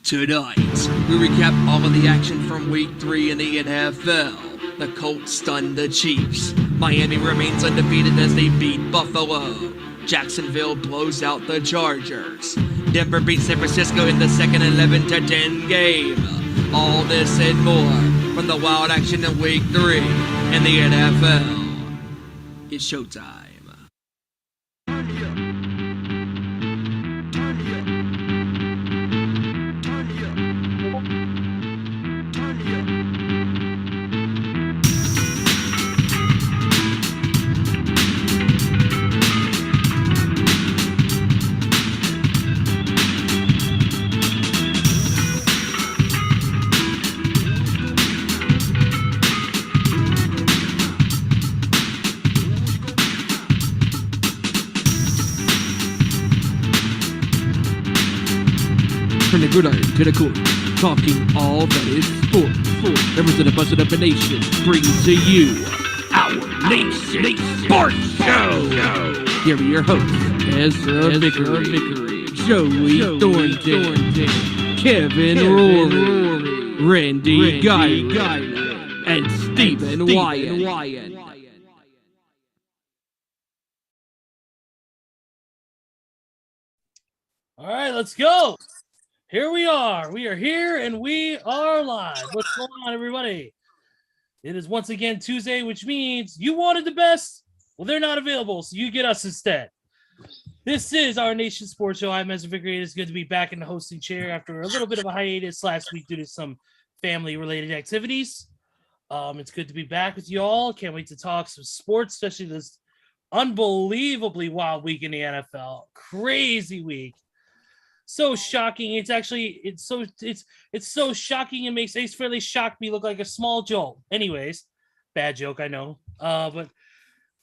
Tonight, we recap all of the action from Week 3 in the NFL. The Colts stun the Chiefs. Miami remains undefeated as they beat Buffalo. Jacksonville blows out the Chargers. Denver beats San Francisco in the second 11-10 game. All this and more from the wild action in Week 3 in the NFL. It's showtime. From the gridiron to the court, talking all that is sports. Representing a busted up a nation, bring to you our Nation Sports Show. Here are your hosts, Ezra Vickery, Joey Thornton, Kevin Rory, Randy Giron, and Stephen Wyand. All right, let's go. Here we are. We are here and we are live. What's going on, everybody? It is once again Tuesday, which means you wanted the best. Well, they're not available, so you get us instead. This is our Nation Sports Show. I'm Ezra Vickery. It's good to be back in the hosting chair after a little bit of a hiatus last week due to some family-related activities. It's good to be back with you all. Can't wait to talk some sports, especially this unbelievably wild week in the NFL. Crazy week. So shocking. It's so shocking. It makes Ace Fairly Shock me look like a small Joel. Anyways, bad joke, I know. But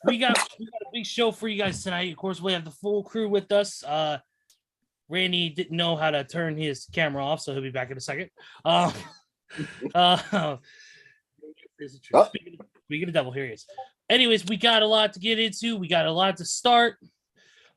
we got a big show for you guys tonight. Of course, we have the full crew with us. Randy didn't know how to turn his camera off, so he'll be back in a second. Speaking of devil, here he is. Anyways, we got a lot to get into. We got a lot to start.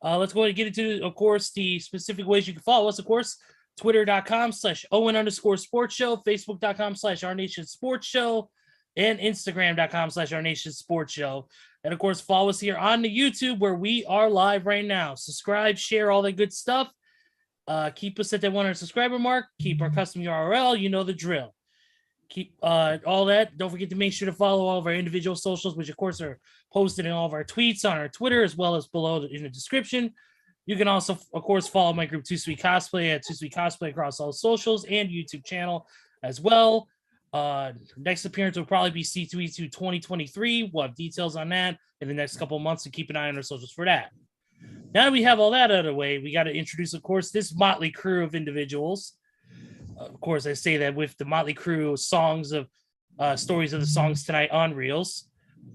Let's go ahead and get into, of course, the specific ways you can follow us. Of course, Twitter.com/OwenSports Show, Facebook.com/Our Nation Sports Show, and Instagram.com/Our Nation Sports Show. And of course, follow us here on the YouTube where we are live right now. Subscribe, share, all that good stuff. Keep us at that 100 subscriber mark. Keep our custom URL. You know the drill. Keep all that. Don't forget to make sure to follow all of our individual socials, which of course are posted in all of our tweets on our Twitter, as well as below in the description. You can also, of course, follow my group Too Sweet Cosplay at Too Sweet Cosplay across all socials and YouTube channel as well. Next appearance will probably be C2E2 2023. We'll have details on that in the next couple of months, so keep an eye on our socials for that. Now that we have all that out of the way, we got to introduce, of course, this motley crew of individuals. Of course, I say that with the motley crew songs of stories of the songs tonight on Reels.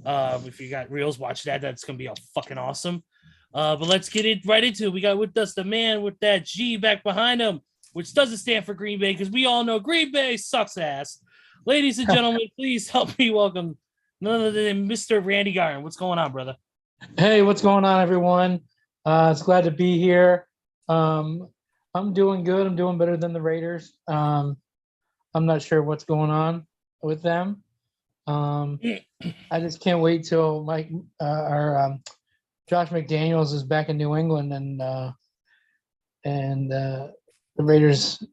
If you got Reels, watch that. That's going to be all fucking awesome. But let's get it right into it. We got with us the man with that G back behind him, which doesn't stand for Green Bay because we all know Green Bay sucks ass. Ladies and gentlemen, please help me welcome none other than Mr. Randy Giron. What's going on, brother? Hey, what's going on, everyone? It's glad to be here. I'm doing good. I'm doing better than the Raiders. I'm not sure what's going on with them. I just can't wait till Josh McDaniels is back in New England and the Raiders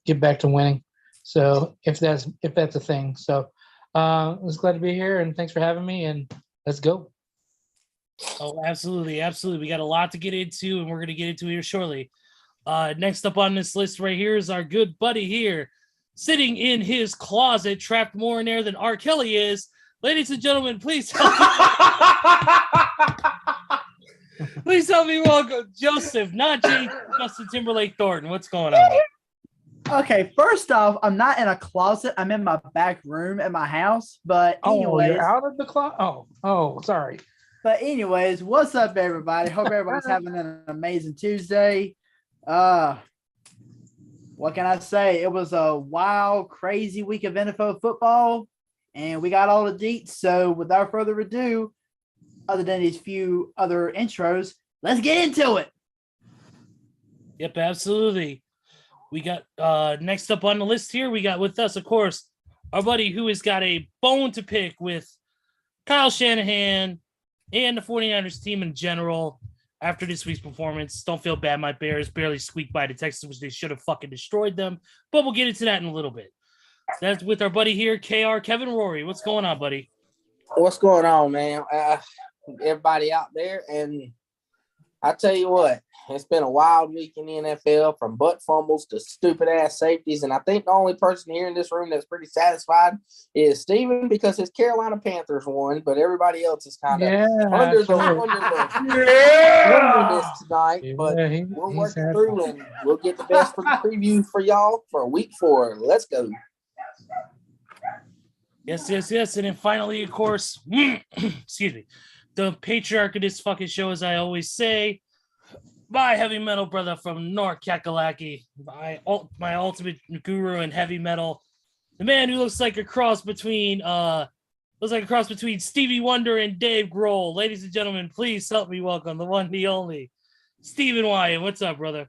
get back to winning. So if that's a thing. So I was glad to be here and thanks for having me and let's go. Oh, absolutely. We got a lot to get into and we're going to get into here shortly. Next up on this list right here is our good buddy here, sitting in his closet, trapped more in there than R. Kelly is. Ladies and gentlemen, please help me welcome Joseph, not James, Justin Timberlake Thornton. What's going on? Okay, first off, I'm not in a closet. I'm in my back room at my house. But anyways, you're out of the closet? Oh, sorry. But anyways, what's up, everybody? Hope everybody's having an amazing Tuesday. What can I say? It was a wild, crazy week of NFL football, and we got all the deets. So without further ado, other than these few other intros, let's get into it. Yep, absolutely. We got next up on the list here, we got with us, of course, our buddy who has got a bone to pick with Kyle Shanahan and the 49ers team in general after this week's performance. Don't feel bad. My Bears barely squeaked by the Texans, which they should have fucking destroyed them. But we'll get into that in a little bit. That's with our buddy here, KR, Kevin Rory. What's going on, buddy? What's going on, man? Everybody out there, and I tell you what, it's been a wild week in the NFL, from butt fumbles to stupid ass safeties, and I think the only person here in this room that's pretty satisfied is Steven, because his Carolina Panthers won, but everybody else is kind of under this tonight. But we're working through, and we'll get the best for the preview for y'all for week 4. Let's go. Yes. And then finally, of course, excuse me, the patriarch of this fucking show, as I always say, my heavy metal brother from North Kakalaki, my ultimate guru in heavy metal, the man who looks like a cross between Stevie Wonder and Dave Grohl. Ladies and gentlemen, please help me welcome the one, the only, Stephen Wyand. What's up, brother?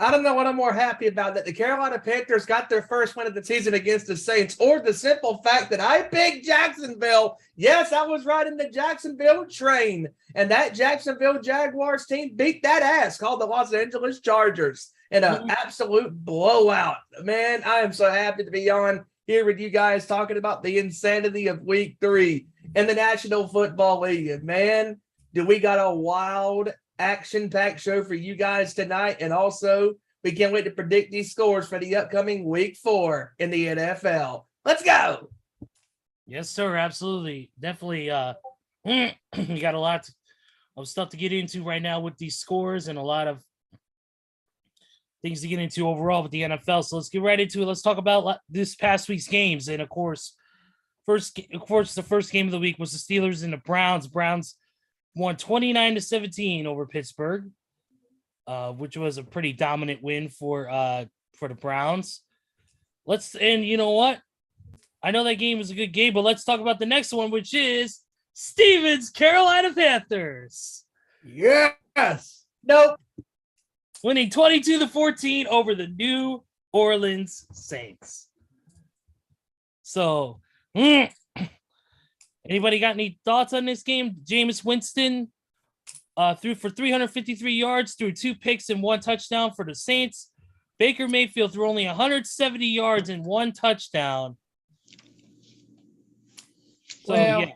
I don't know what I'm more happy about, that the Carolina Panthers got their first win of the season against the Saints, or the simple fact that I picked Jacksonville. Yes, I was riding the Jacksonville train, and that Jacksonville Jaguars team beat that ass called the Los Angeles Chargers in an absolute blowout. Man, I am so happy to be on here with you guys talking about the insanity of week 3 in the National Football League. Man, do we got a wild action-packed show for you guys tonight, and also we can't wait to predict these scores for the upcoming week 4 in the NFL. Let's go. Yes, sir. Absolutely. Definitely. We got a lot of stuff to get into right now with these scores, and a lot of things to get into overall with the NFL. So let's get right into it. Let's talk about this past week's games. And of course, the first game of the week was the Steelers and the Browns. Browns won 29-17 over Pittsburgh, which was a pretty dominant win for the Browns. And you know what? I know that game was a good game, but let's talk about the next one, which is Steven's Carolina Panthers. Yes. Nope. Winning 22-14 over the New Orleans Saints. So, anybody got any thoughts on this game? Jameis Winston threw for 353 yards, threw 2 picks and 1 touchdown for the Saints. Baker Mayfield threw only 170 yards and 1 touchdown. So, Well, yeah.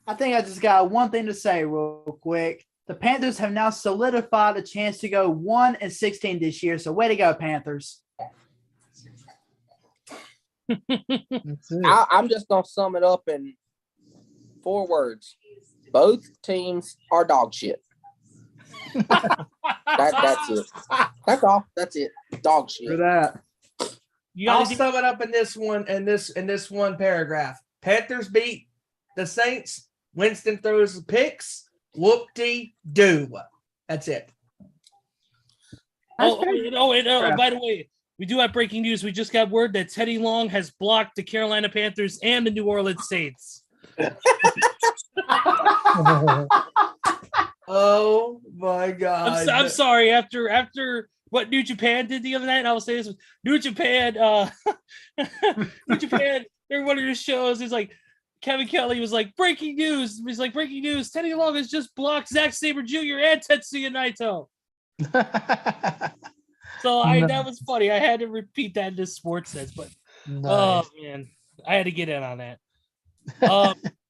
I think I just got one thing to say real quick. The Panthers have now solidified a chance to go 1-16 this year. So way to go, Panthers. That's it. I'm just going to sum it up in 4 words. Both teams are dog shit. That's it. That's all. That's it. Dog shit. For that. I'll sum it up in this one paragraph. Panthers beat the Saints. Winston throws picks. Whoop-de-doo. That's it. By the way, we do have breaking news. We just got word that Teddy Long has blocked the Carolina Panthers and the New Orleans Saints. Oh my God. I'm sorry. After what New Japan did the other night, I will say this: New Japan, New Japan. During one of your shows, is like Kevin Kelly was like, breaking news. He's like, breaking news. Teddy Long has just blocked Zack Sabre Jr. and Tetsuya Naito. So that was funny. I had to repeat that in this sports sense, but oh man, I had to get in on that.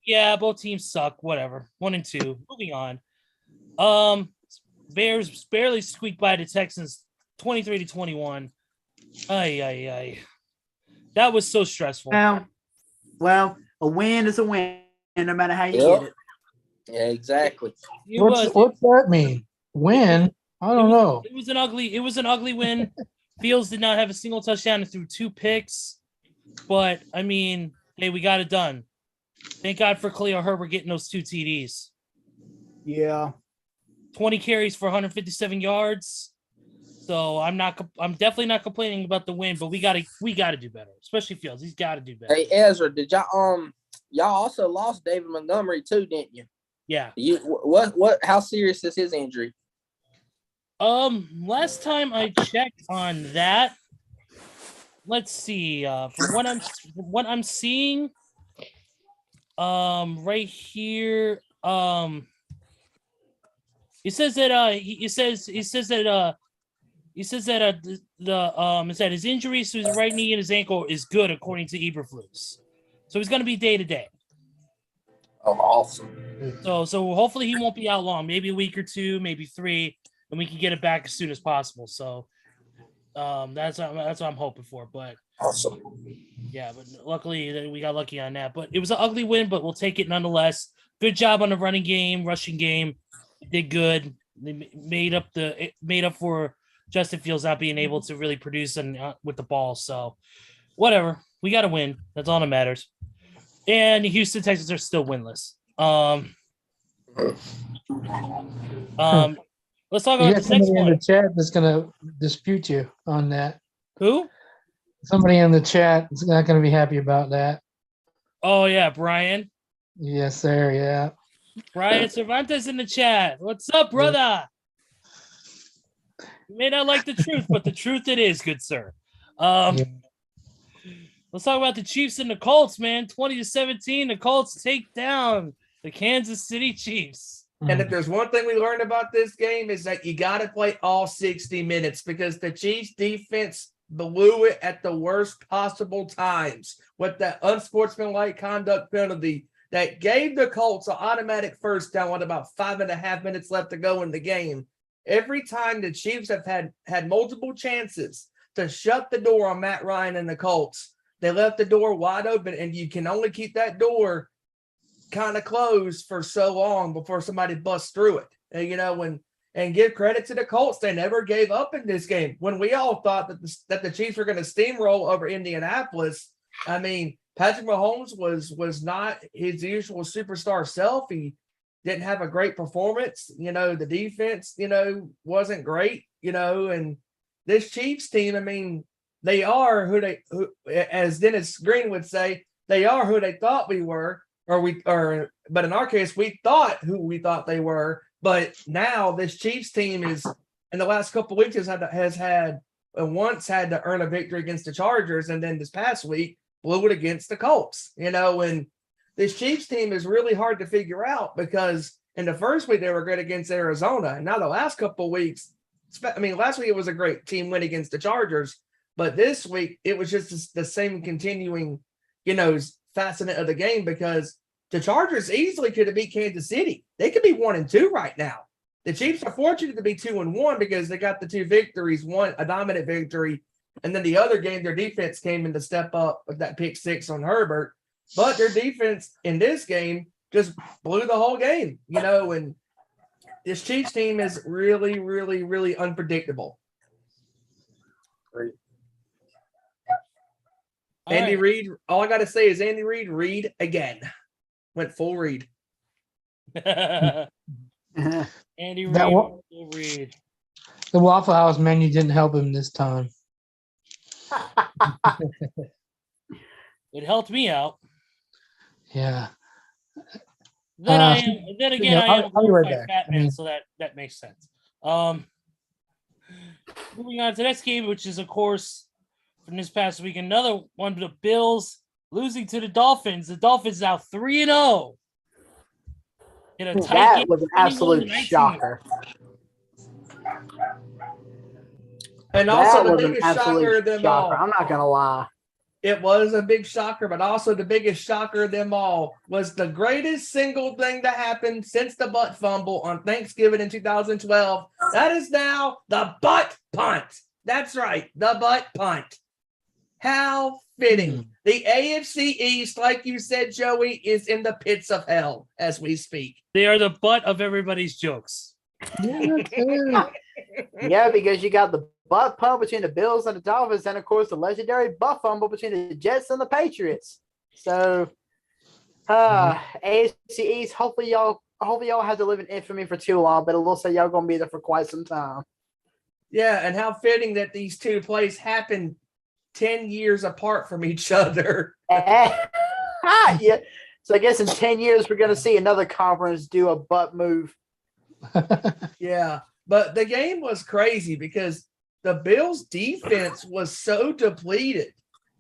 Yeah, both teams suck. Whatever. 1-2. Moving on. Bears barely squeaked by the Texans, 23-21. Ay. That was so stressful. Well, a win is a win, no matter how you get it. Yeah, exactly. What's that mean? Win? I don't know. It was an ugly win. Fields did not have a single touchdown and threw 2 picks. But I mean, hey, we got it done. Thank God for Khalil Herbert getting those 2 TDs. Yeah. 20 carries for 157 yards. So I'm definitely not complaining about the win, but we gotta do better, especially Fields. He's got to do better. Hey Ezra, did y'all also lost David Montgomery too, didn't you? Yeah. How serious is his injury? Last time I checked on that, let's see. From what I'm seeing, right here, it says that he says that his injuries to his right knee and his ankle is good according to Eberflus. So he's going to be day to day. Oh, awesome. So hopefully he won't be out long. Maybe a week or two, maybe 3, and we can get it back as soon as possible. So that's what I'm hoping for. But Awesome. yeah, but luckily we got lucky on that. But it was an ugly win, but we'll take it nonetheless. Good job on the running game, rushing game. They did good. They made up for Justin Fields not being able to really produce with the ball. So whatever, we got to win. That's all that matters. And the Houston Texans are still winless. Let's talk You about got this next somebody in the one. chat that's gonna dispute you on that. Who? Somebody in the chat is not gonna be happy about that. Oh yeah, Brian. Yes, sir. Yeah. Brian Cervantes in the chat. What's up, brother? You may not like the truth, but the truth it is, good sir. Yeah. Let's talk about the Chiefs and the Colts, man. 20-17, the Colts take down the Kansas City Chiefs. And if there's one thing we learned about this game is that you got to play all 60 minutes because the Chiefs defense blew it at the worst possible times with that unsportsmanlike conduct penalty that gave the Colts an automatic first down with about 5.5 minutes left to go in the game. Every time the Chiefs have had multiple chances to shut the door on Matt Ryan and the Colts, they left the door wide open, and you can only keep that door kind of closed for so long before somebody busts through it. And give credit to the Colts. They never gave up in this game. When we all thought that the Chiefs were going to steamroll over Indianapolis, I mean, Patrick Mahomes was not his usual superstar self. He didn't have a great performance. The defense, wasn't great, and this Chiefs team, I mean, they are who as Dennis Green would say, they are who they thought we were, but in our case, we thought who we thought they were. But now this Chiefs team is, in the last couple of weeks, has had to earn a victory against the Chargers, and then this past week blew it against the Colts. And this Chiefs team is really hard to figure out because in the first week they were good against Arizona, and now the last couple of weeks, last week it was a great team win against the Chargers, but this week it was just the same continuing, facet of the game because the Chargers easily could have beat Kansas City. They could be 1-2 right now. The Chiefs are fortunate to be 2-1 because they got the 2 victories, one a dominant victory, and then the other game their defense came in to step up with that pick 6 on Herbert. But their defense in this game just blew the whole game, and this Chiefs team is really, really, really unpredictable. Great. Andy Reid, all I got to say is Andy Reid, read again. Went full read. Andy Reid. Full read. The Waffle House menu didn't help him this time. It helped me out. Yeah. Then again, I am I'll be right back. Batman, so that makes sense. Moving on to the next game, which is of course from this past week, another one, the Bills losing to the Dolphins. The Dolphins now 3-0. In a tight That game, was an absolute 21-19. shocker. And That also the was an biggest shocker absolute of them shocker. all. I'm not gonna lie. It was a big shocker, but also the biggest shocker of them all was the greatest single thing that happened since the butt fumble on Thanksgiving in 2012. That is now the butt punt. That's right, the butt punt. How fitting. The AFC East, like you said, Joey, is in the pits of hell as we speak. They are the butt of everybody's jokes. Yeah. Yeah, because you got the butt punt between the Bills and the Dolphins, and of course the legendary butt fumble between the Jets and the Patriots. So, AFC East. Hopefully y'all have to live in infamy for too long, but it looks like y'all gonna be there for quite some time. Yeah, and how fitting that these two plays happened 10 years apart from each other. Yeah. So I guess in 10 years we're gonna see another conference do a butt move. Yeah, but the game was crazy because the Bills defense was so depleted,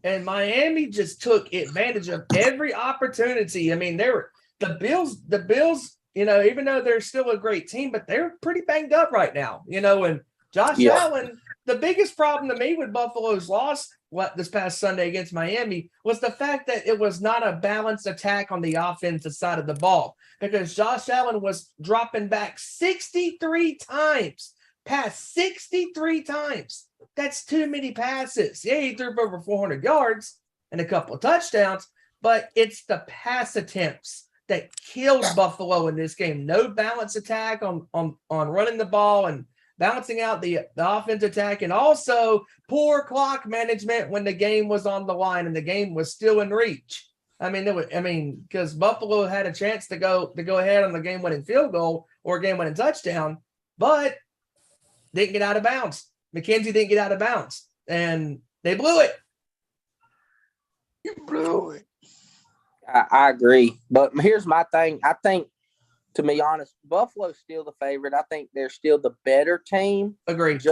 and Miami just took advantage of every opportunity. I mean, the Bills, even though they're still a great team, but they're pretty banged up right now, and Josh Allen, the biggest problem to me with Buffalo's loss this past Sunday against Miami was the fact that it was not a balanced attack on the offensive side of the ball, because Josh Allen was dropping back 63 times. Passed 63 times. That's too many passes. Yeah, he threw for over 400 yards and a couple of touchdowns, but it's the pass attempts that killed Buffalo in this game. No balanced attack on running the ball and balancing out the offense attack, and also poor clock management when the game was on the line and the game was still in reach. Because Buffalo had a chance to go ahead on the game-winning field goal or game-winning touchdown, but didn't get out of bounds. McKenzie didn't get out of bounds, and they blew it. You blew it. I agree. But here's my thing. I think, to be honest, Buffalo's still the favorite. I think they're still the better team. Agreed.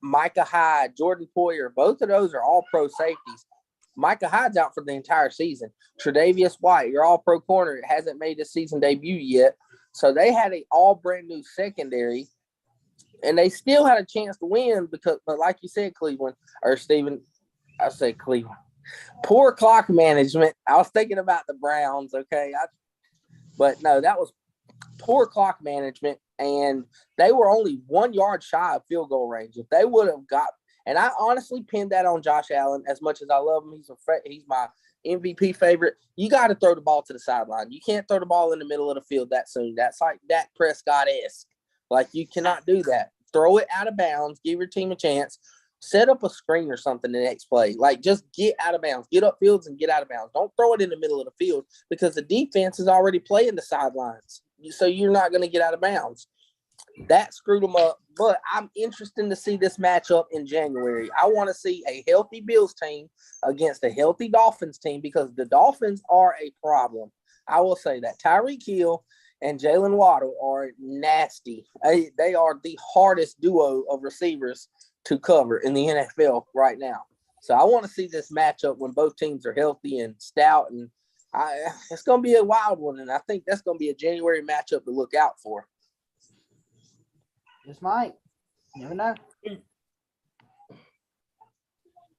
Micah Hyde, Jordan Poyer, both of those are all pro safeties. Micah Hyde's out for the entire season. Tre'Davious White, your all-pro corner, hasn't made his season debut yet. So they had an all brand-new secondary. And they still had a chance to win but like you said, Cleveland, or Steven, I say Cleveland. Poor clock management. I was thinking about the Browns, okay? But no, that was poor clock management, and they were only 1 yard shy of field goal range. If they would have got – and I honestly pinned that on Josh Allen as much as I love him. He's my MVP favorite. You got to throw the ball to the sideline. You can't throw the ball in the middle of the field that soon. That's like Dak Prescott-esque. Like, you cannot do that. Throw it out of bounds. Give your team a chance. Set up a screen or something the next play. Like, just get out of bounds. Get up fields and get out of bounds. Don't throw it in the middle of the field because the defense is already playing the sidelines. So you're not going to get out of bounds. That screwed them up. But I'm interested to see this matchup in January. I want to see a healthy Bills team against a healthy Dolphins team because the Dolphins are a problem. I will say that. Tyreek Hill and Jalen Waddle are nasty. They are the hardest duo of receivers to cover in the NFL right now. So I want to see this matchup when both teams are healthy and stout, and it's going to be a wild one, and I think that's going to be a January matchup to look out for. Just might. You never know.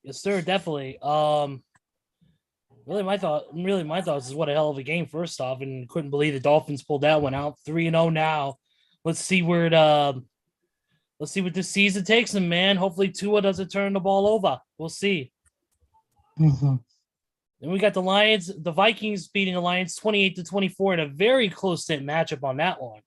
Yes, sir, definitely. Really, my thoughts is what a hell of a game, first off, and couldn't believe the Dolphins pulled that one out. 3-0 now. Let's see what this season takes them, man. Hopefully Tua doesn't turn the ball over. We'll see. Mm-hmm. Then we got the Vikings beating the Lions 28-24 in a very close-knit matchup on that one.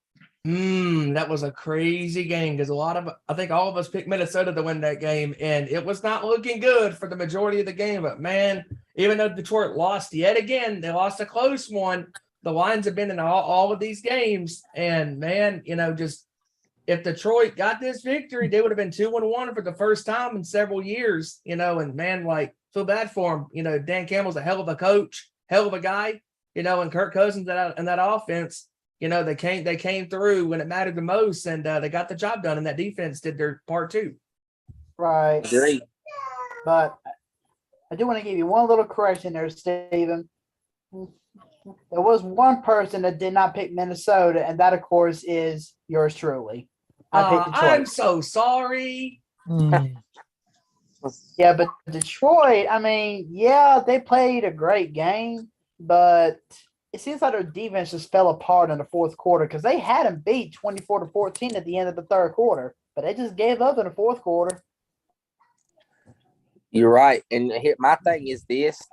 That was a crazy game because I think all of us picked Minnesota to win that game, and it was not looking good for the majority of the game. But man, even though Detroit lost yet again, they lost a close one. The Lions have been in all of these games, and man, just if Detroit got this victory, they would have been 2-1 for the first time in several years. And man, feel bad for him. Dan Campbell's a hell of a coach, hell of a guy. And Kirk Cousins and that offense. They came through when it mattered the most, and they got the job done, and that defense did their part too. Right. Great. But I do want to give you one little correction there, Steven. There was one person that did not pick Minnesota, and that, of course, is yours truly. I picked Detroit. I'm so sorry. Yeah, but Detroit, they played a great game, but it seems like their defense just fell apart in the fourth quarter because they had them beat 24-14 at the end of the third quarter, but they just gave up in the fourth quarter. You're right. And my thing is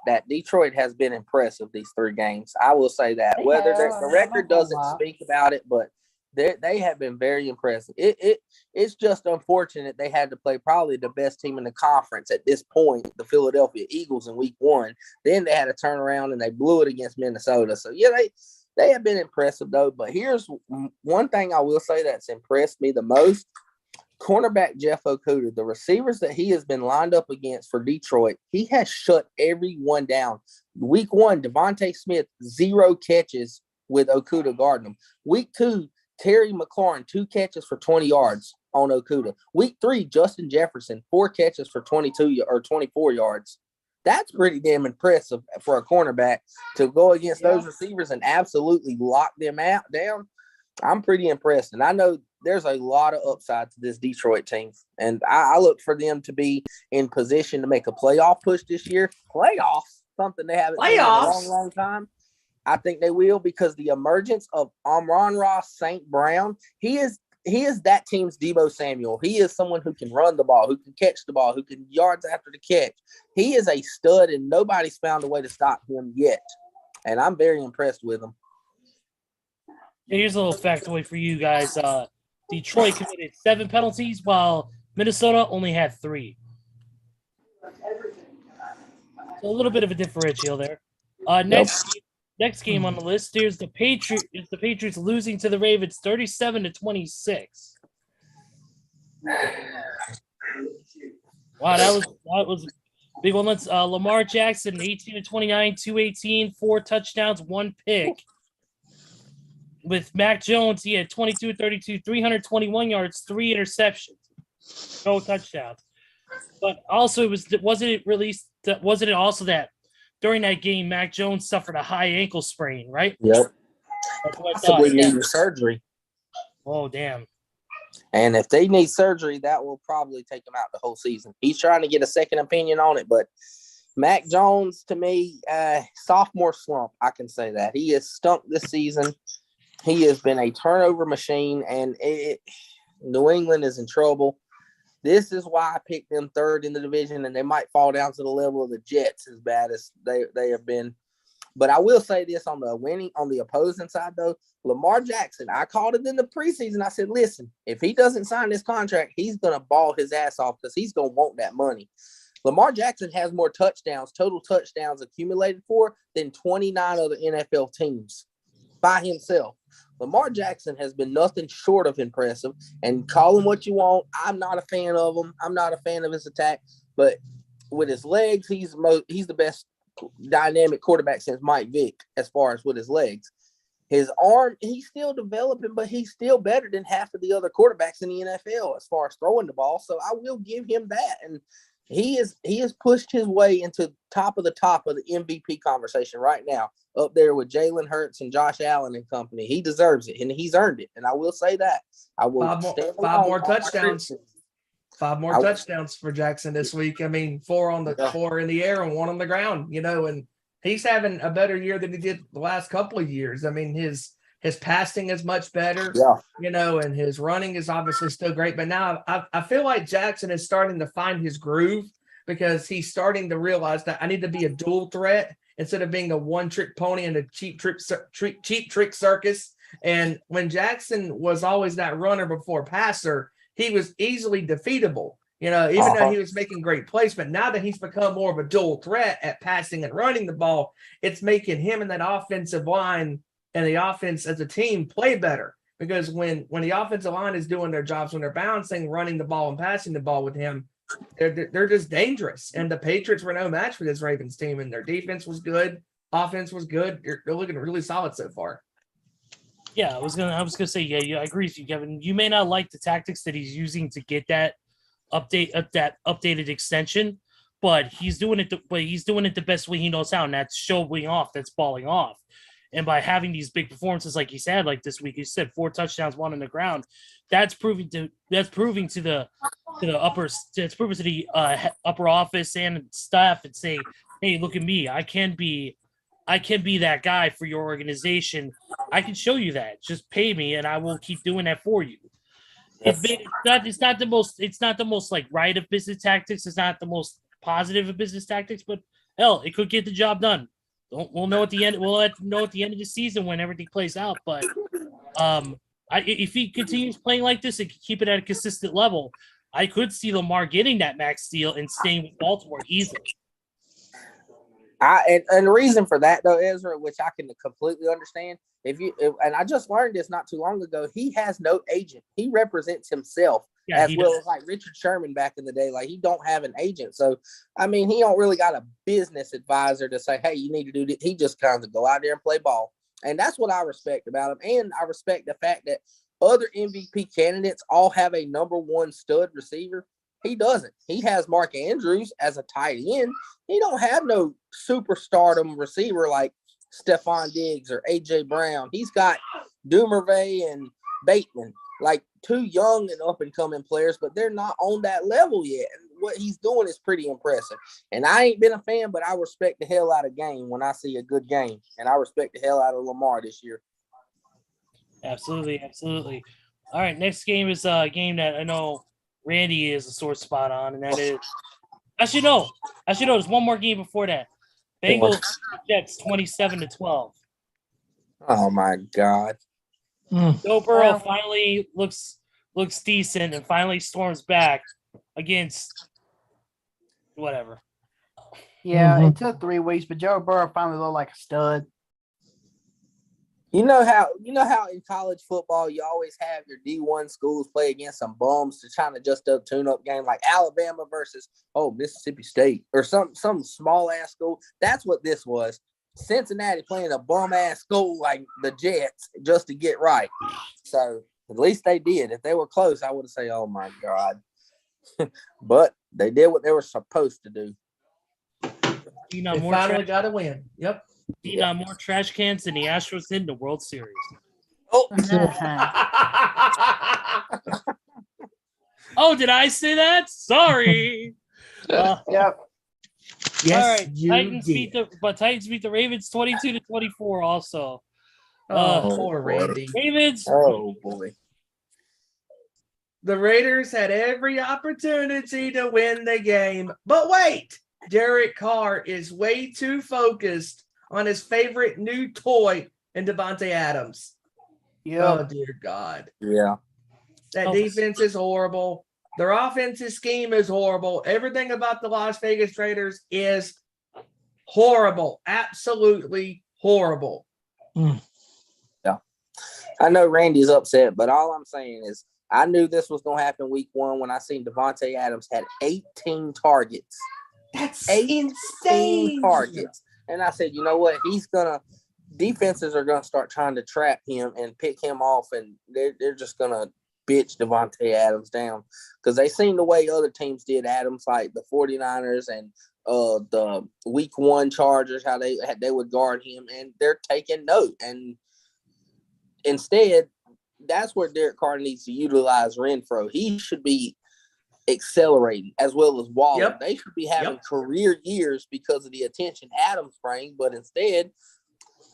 that Detroit has been impressive these 3 games. I will say that. Whether the record doesn't speak about it, but they have been very impressive. It's just unfortunate they had to play probably the best team in the conference at this point, the Philadelphia Eagles, in week 1. Then they had to turn around and they blew it against Minnesota. So, yeah, they have been impressive, though. But here's one thing I will say that's impressed me the most. Cornerback Jeff Okudah, the receivers that he has been lined up against for Detroit, he has shut everyone down. Week 1, Devontae Smith, 0 catches with Okudah guarding him. Week 2, Terry McLaurin, 2 catches for 20 yards on Okuda. Week 3, Justin Jefferson, 4 catches for 22 or 24 yards. That's pretty damn impressive for a cornerback to go against those receivers and absolutely lock them down. I'm pretty impressed. And I know there's a lot of upside to this Detroit team. And I look for them to be in position to make a playoff push this year. Playoffs, something they haven't done in a long, long time. I think they will, because the emergence of Amon-Ra St. Brown, he is that team's Deebo Samuel. He is someone who can run the ball, who can catch the ball, who can yards after the catch. He is a stud, and nobody's found a way to stop him yet. And I'm very impressed with him. Here's a little factoid for you guys. Detroit committed 7 penalties, while Minnesota only had 3. So a little bit of a differential there. Next game on the list, here's the Patriots losing to the Ravens 37-26. Wow, that was a big one. Let's Lamar Jackson, 18-29, 218, 4 touchdowns, 1 pick. With Mac Jones, he had 22-32, 321 yards, 3 interceptions, no touchdowns. But also, wasn't it also that during that game, Mac Jones suffered a high ankle sprain, right? Yep. That's what I Possibly thought. need surgery. Oh, damn. And if they need surgery, that will probably take him out the whole season. He's trying to get a second opinion on it, but Mac Jones, to me, sophomore slump, I can say that. He has stunk this season. He has been a turnover machine, and New England is in trouble. This is why I picked them 3rd in the division, and they might fall down to the level of the Jets as bad as they have been. But I will say this on the opposing side, though. Lamar Jackson, I called it in the preseason. I said, listen, if he doesn't sign this contract, he's going to ball his ass off because he's going to want that money. Lamar Jackson has more total touchdowns accumulated for, than 29 other NFL teams by himself. Lamar Jackson has been nothing short of impressive, and call him what you want. I'm not a fan of him. I'm not a fan of his attack, but with his legs, he's the best dynamic quarterback since Mike Vick as far as with his legs. His arm, he's still developing, but he's still better than half of the other quarterbacks in the NFL as far as throwing the ball. So I will give him that. And he has pushed his way into top of the MVP conversation right now, up there with Jalen Hurts and Josh Allen and company. He deserves it, and he's earned it. And I will say that. I will 5 more touchdowns. 5 more touchdowns for Jackson this week. I mean, 4 in the air and 1 on the ground, and he's having a better year than he did the last couple of years. I mean, his passing is much better, and his running is obviously still great. But now I feel like Jackson is starting to find his groove, because he's starting to realize that I need to be a dual threat instead of being a one-trick pony and a cheap trick circus. And when Jackson was always that runner before passer, he was easily defeatable, even though he was making great placement. Now that he's become more of a dual threat at passing and running the ball, it's making him and that offensive line and the offense as a team play better. Because when the offensive line is doing their jobs, when they're bouncing, running the ball and passing the ball with him, they're just dangerous. And the Patriots were no match for this Ravens team, and their defense was good. Offense was good. They're looking really solid so far. Yeah, I was gonna say, yeah, I agree with you, Kevin. You may not like the tactics that he's using to get that updated extension, but he's doing it the best way he knows how, and that's showing off, that's balling off. And by having these big performances like he's had, like this week, he said 4 touchdowns, 1 on the ground. That's proving to the upper office and staff and say, hey, look at me, I can be that guy for your organization. I can show you that. Just pay me, and I will keep doing that for you. It's not the most like right of business tactics. It's not the most positive of business tactics, but hell, it could get the job done. We'll know at the end. We'll know at the end of the season when everything plays out. But if he continues playing like this and keep it at a consistent level, I could see Lamar getting that max deal and staying with Baltimore easily. And the reason for that, though, Ezra, which I can completely understand, and I just learned this not too long ago, he has no agent. He represents himself as well as like Richard Sherman back in the day. Like, he don't have an agent. So, I mean, he don't really got a business advisor to say, hey, you need to do this. He just kind of go out there and play ball. And that's what I respect about him. And I respect the fact that other MVP candidates all have a number one stud receiver. He doesn't. He has Mark Andrews as a tight end. He don't have no superstardom receiver like Stephon Diggs or A.J. Brown. He's got Dumervay and Bateman, like two young and up-and-coming players, but they're not on that level yet. And what he's doing is pretty impressive. And I ain't been a fan, but I respect the hell out of game when I see a good game. And I respect the hell out of Lamar this year. Absolutely, absolutely. All right, next game is a game that I know Randy is a sore spot on, and that is actually no. There's one more game before that. Bengals Jets 27-12. Oh my God. Joe Burrow finally looks decent and finally storms back against whatever. Yeah, it took 3 weeks, but Joe Burrow finally looked like a stud. You know how in college football you always have your D1 schools play against some bums to try to just a tune-up game like Alabama versus Mississippi State or some small ass school. That's what this was. Cincinnati playing a bum ass school like the Jets just to get right. So at least they did. If they were close, I would have said, "Oh my God," but they did what they were supposed to do. You know, They finally got to win. Yep. More trash cans than the Astros in the World Series. Oh, Oh, did I say that? Sorry. Yep. Yes, all right. you Titans did. Titans beat the Ravens 22-24 also. Poor Randy. Ravens. oh boy. The Raiders had every opportunity to win the game. But wait, Derek Carr is way too focused on his favorite new toy in Devontae Adams. Yep. Oh, dear God. Yeah. That defense is horrible. Their offensive scheme is horrible. Everything about the Las Vegas Raiders is horrible. Absolutely horrible. Yeah. I know Randy's upset, but all I'm saying is I knew this was going to happen week 1 when I seen Devontae Adams had 18 targets. That's 18 insane. targets. And I said, you know what? Defenses are going to start trying to trap him and pick him off, and they're just going to bitch Devontae Adams down because they seen the way other teams did Adams, like the 49ers and the week 1 Chargers, how they would guard him, and they're taking note. And instead, that's where Derek Carr needs to utilize Renfro. He should be accelerating as well as Waller. Yep. They should be having career years because of the attention Adams brings, but instead,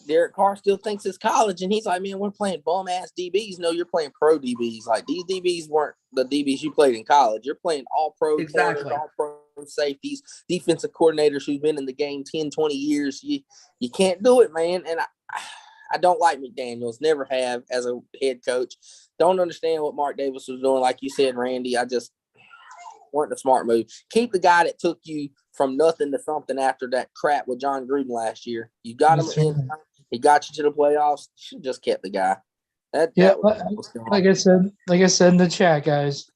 Derek Carr still thinks it's college, and he's like, man, we're playing bum-ass DBs. No, you're playing pro DBs. Like, these DBs weren't the DBs you played in college. You're playing all-pro Exactly. corners, all-pro safeties, defensive coordinators who've been in the game 10, 20 years. You can't do it, man. And I don't like McDaniels, never have as a head coach. Don't understand what Mark Davis was doing. Like you said, Randy, I just weren't a smart move. Keep the guy that took you from nothing to something after that crap with John Gruden last year. You got him in. He got you to the playoffs. Should have just kept the guy. Like I said in the chat, guys.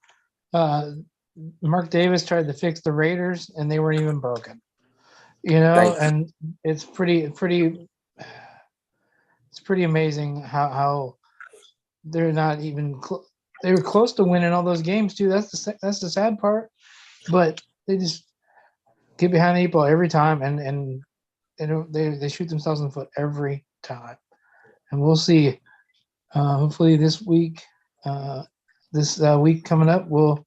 Mark Davis tried to fix the Raiders, and they weren't even broken. And it's pretty amazing how they're not even. They were close to winning all those games too. That's the sad part, but they just get behind the 8 ball every time, and they shoot themselves in the foot every time. And we'll see. Hopefully this week, week coming up, we'll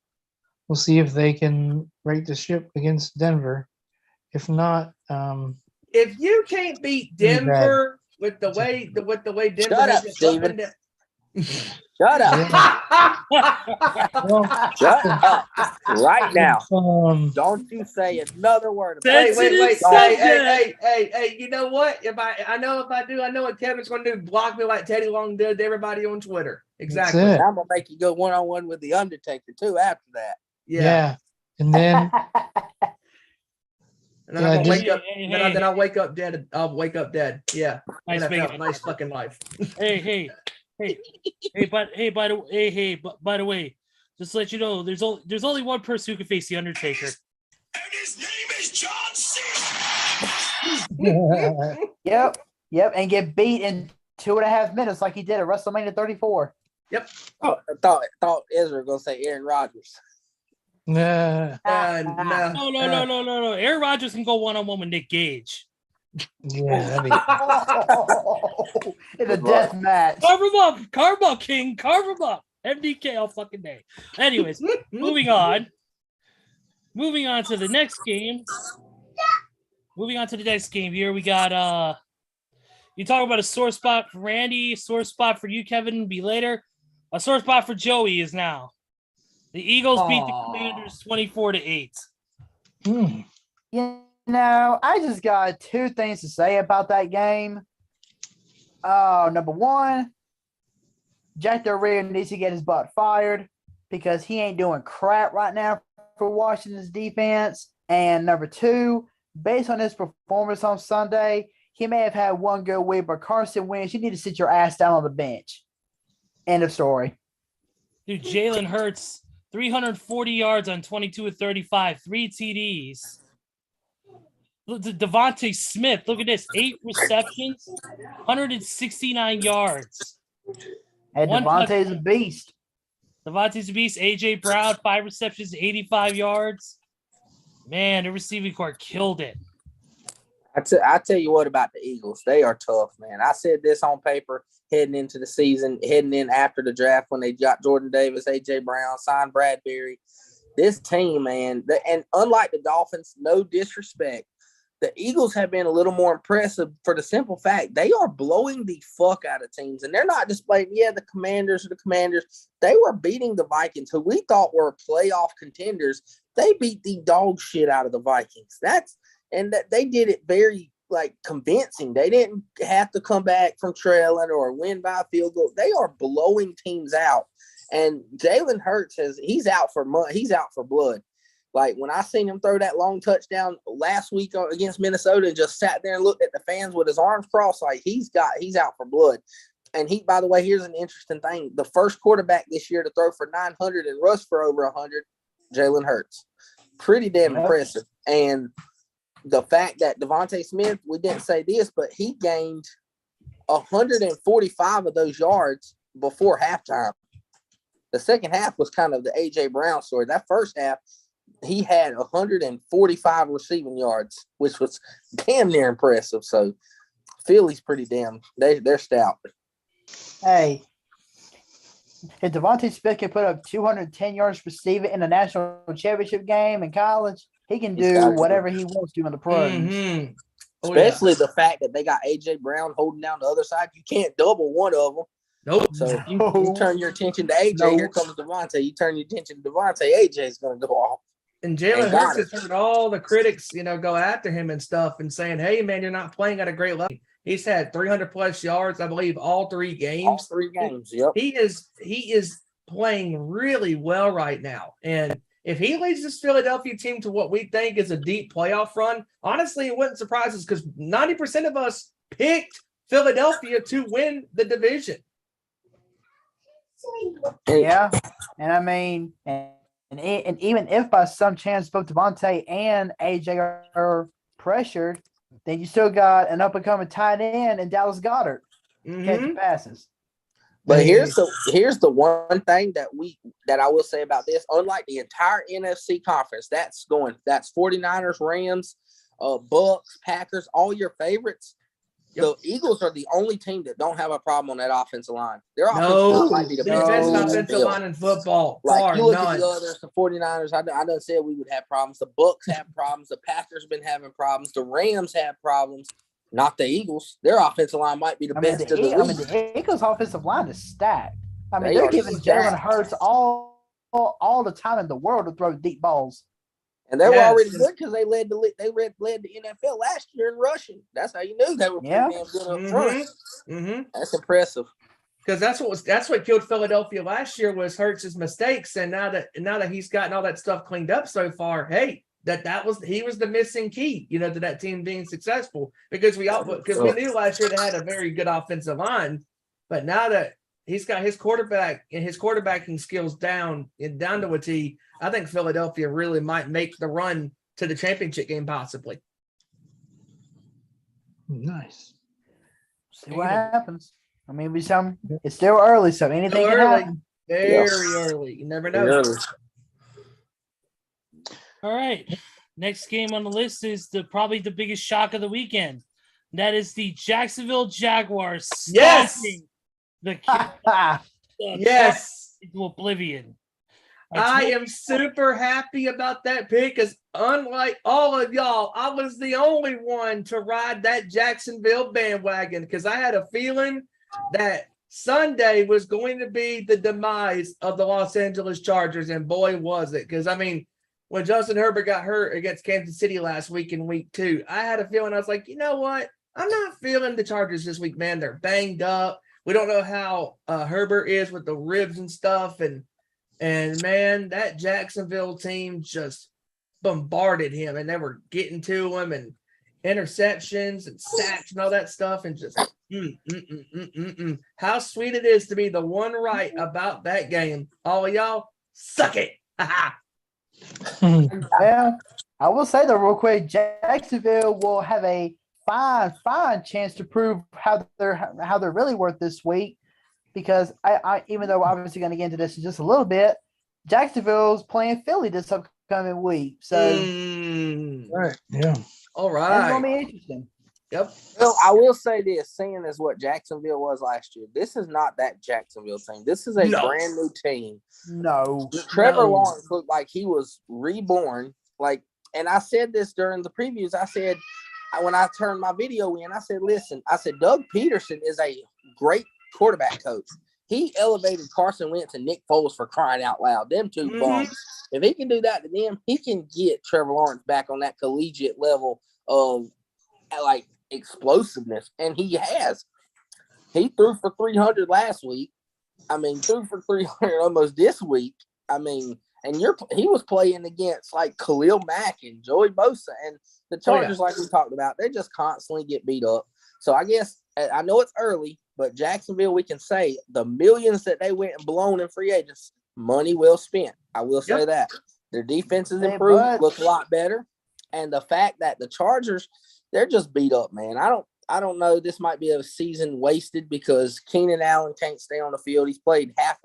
see if they can right the ship against Denver. If not, if you can't beat Denver with the way Denver Shut has up, been Steven. up and down. Shut up. Shut up right now. Don't you say another word about it. Wait. Sensitive Hey, you know what? If I know what Kevin's going to do, block me like Teddy Long did to everybody on Twitter. Exactly. That's it. I'm going to make you go one-on-one with The Undertaker, too, after that. Yeah. And then And then I'm gonna wake up. Hey, Then I'll wake up dead. I'll wake up dead. Yeah. Nice NFL, making- nice fucking life. Hey, by the way, just to let you know, there's only one person who can face the Undertaker. And his name is John Cena. Yep. And get beat in 2.5 minutes like he did at WrestleMania 34. Oh, I thought Ezra was gonna say Aaron Rodgers. Nah. No. No. Aaron Rodgers can go one-on-one with Nick Gage. Yeah, that'd be In a death match. Carve him up, King. Carve him up. MDK all fucking day. Anyways, moving on. Moving on to the next game. Here we got you talk about a sore spot for Randy, sore spot for you, Kevin, be later. A sore spot for Joey is now. The Eagles beat the Commanders 24-8. You know, I just got two things to say about that game. Number one, Jack Del Rio needs to get his butt fired because he ain't doing crap right now for Washington's defense. And number two, based on his performance on Sunday, he may have had one good week, but Carson Wentz, you need to sit your ass down on the bench. End of story. Dude, Jalen Hurts, 340 yards on 22 of 35, 3 TDs. Look, Devontae Smith, look at this, 8 receptions, 169 yards. Hey, Devontae's a beast. Devontae's a beast. AJ Brown, 5 receptions, 85 yards. Man, the receiving corps killed it. I tell you what about the Eagles. They are tough, man. I said this on paper heading into the season, heading in after the draft when they got Jordan Davis, AJ Brown, signed Bradbury. This team, man, and unlike the Dolphins, no disrespect, the Eagles have been a little more impressive for the simple fact they are blowing the fuck out of teams. And they're not just playing, the Commanders are the Commanders. They were beating the Vikings, who we thought were playoff contenders. They beat the dog shit out of the Vikings. They did it very convincing. They didn't have to come back from trailing or win by a field goal. They are blowing teams out. And Jalen Hurts he's out for blood. Like when I seen him throw that long touchdown last week against Minnesota and just sat there and looked at the fans with his arms crossed, like he's out for blood. And by the way, here's an interesting thing. The first quarterback this year to throw for 900 and rush for over 100, Jalen Hurts. Pretty damn impressive. And the fact that Devontae Smith, we didn't say this, but he gained 145 of those yards before halftime. The second half was kind of the A.J. Brown story. That first half, he had 145 receiving yards, which was damn near impressive. So Philly's pretty they're stout. Hey, if Devontae Smith can put up 210 yards receiving in a national championship game in college, he can do whatever he wants to in the pros. Mm-hmm. Especially the fact that they got A.J. Brown holding down the other side. You can't double one of them. Nope. So if you turn your attention to A.J., here comes Devontae. You turn your attention to Devontae, A.J.'s going to go off. And Jalen Hurts has heard all the critics, go after him and stuff and saying, hey, man, you're not playing at a great level. He's had 300-plus yards, I believe, all 3 games. All 3 games, yep. He is playing really well right now. And if he leads this Philadelphia team to what we think is a deep playoff run, honestly, it wouldn't surprise us because 90% of us picked Philadelphia to win the division. Yeah, and I mean, and even if by some chance both Devontae and AJ are pressured, then you still got an up-and-coming tight end in Dallas Goedert catching passes. But here's the one thing that I will say about this. Unlike the entire NFC conference, that's 49ers, Rams, Bucs, Packers, all your favorites. The Eagles are the only team that don't have a problem on that offensive line. Their offensive line might be the best offensive line in football. Like you look at the others, the 49ers, I done said we would have problems. The Bucs have problems. The Packers been having problems. The Rams have problems. Not the Eagles. Their offensive line might be the best of the league. The Eagles' offensive line is stacked. They're giving Jalen Hurts all the time in the world to throw deep balls. And they were already good because they led the NFL last year in rushing. That's how you knew they were pretty damn good up front. Mm-hmm. That's impressive. Because that's what killed Philadelphia last year was Hurts' mistakes. And now that he's gotten all that stuff cleaned up so far, hey, he was the missing key, to that team being successful. Because we knew last year they had a very good offensive line, but now that he's got his quarterback and his quarterbacking skills down to a T, I think Philadelphia really might make the run to the championship game possibly. Nice. See what happens. I mean, it's still early, so anything Still can early. happen. Very early. You never know. Early. All right. Next game on the list is probably the biggest shock of the weekend. That is the Jacksonville Jaguars Yes! stomping the Yes. into oblivion. I am super happy about that pick because unlike all of y'all, I was the only one to ride that Jacksonville bandwagon because I had a feeling that Sunday was going to be the demise of the Los Angeles Chargers, and boy, was it. Because, I mean, when Justin Herbert got hurt against Kansas City last week in week 2, I had a feeling, I was like, you know what? I'm not feeling the Chargers this week, man. They're banged up. We don't know how Herbert is with the ribs and stuff, and man, that Jacksonville team just bombarded him, and they were getting to him, and interceptions and sacks and all that stuff, and just how sweet it is to be the one right about that game. All of y'all, suck it. Well, I will say though, real quick, Jacksonville will have a fine chance to prove how they're really worth this week, because I even though we're obviously going to get into this in just a little bit, Jacksonville's playing Philly this upcoming week, so Right. Yeah. All that's going to right. be interesting. Yep. Well, I will say this, seeing as what Jacksonville was last year, this is not that Jacksonville team. This is a brand new team. No. Trevor Lawrence looked like he was reborn. And I said this during the previews. I said, when I turned my video in, I said, listen, Doug Peterson is a great quarterback coach. He elevated Carson Wentz and Nick Foles for crying out loud. Them two bums. If he can do that to them, he can get Trevor Lawrence back on that collegiate level of explosiveness. And he has. He threw for 300 last week. I mean, threw for 300 almost this week. I mean, and he was playing against Khalil Mack and Joey Bosa, and the Chargers, like we talked about, they just constantly get beat up. So I guess I know it's early, but Jacksonville, we can say the millions that they went and blown in free agents, money well spent. I will say that their defense is improved, look a lot better, and the fact that the Chargers, they're just beat up, man. I don't know. This might be a season wasted because Keenan Allen can't stay on the field. He's played half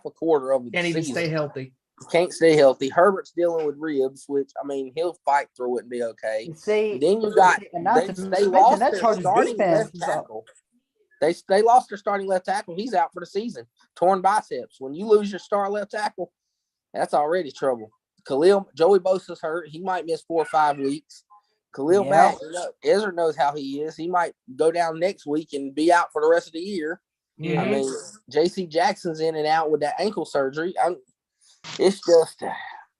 a quarter of the season. Can't even stay healthy. Can't stay healthy. Herbert's dealing with ribs, which, I mean, he'll fight through it and be okay. See, then you got they lost their starting left tackle. They lost their starting left tackle. He's out for the season. Torn biceps. When you lose your star left tackle, that's already trouble. Joey Bosa's hurt. He might miss 4 or 5 weeks. Khalil Mack, Ezra knows how he is. He might go down next week and be out for the rest of the year. Yeah. I mean, J.C. Jackson's in and out with that ankle surgery. It's just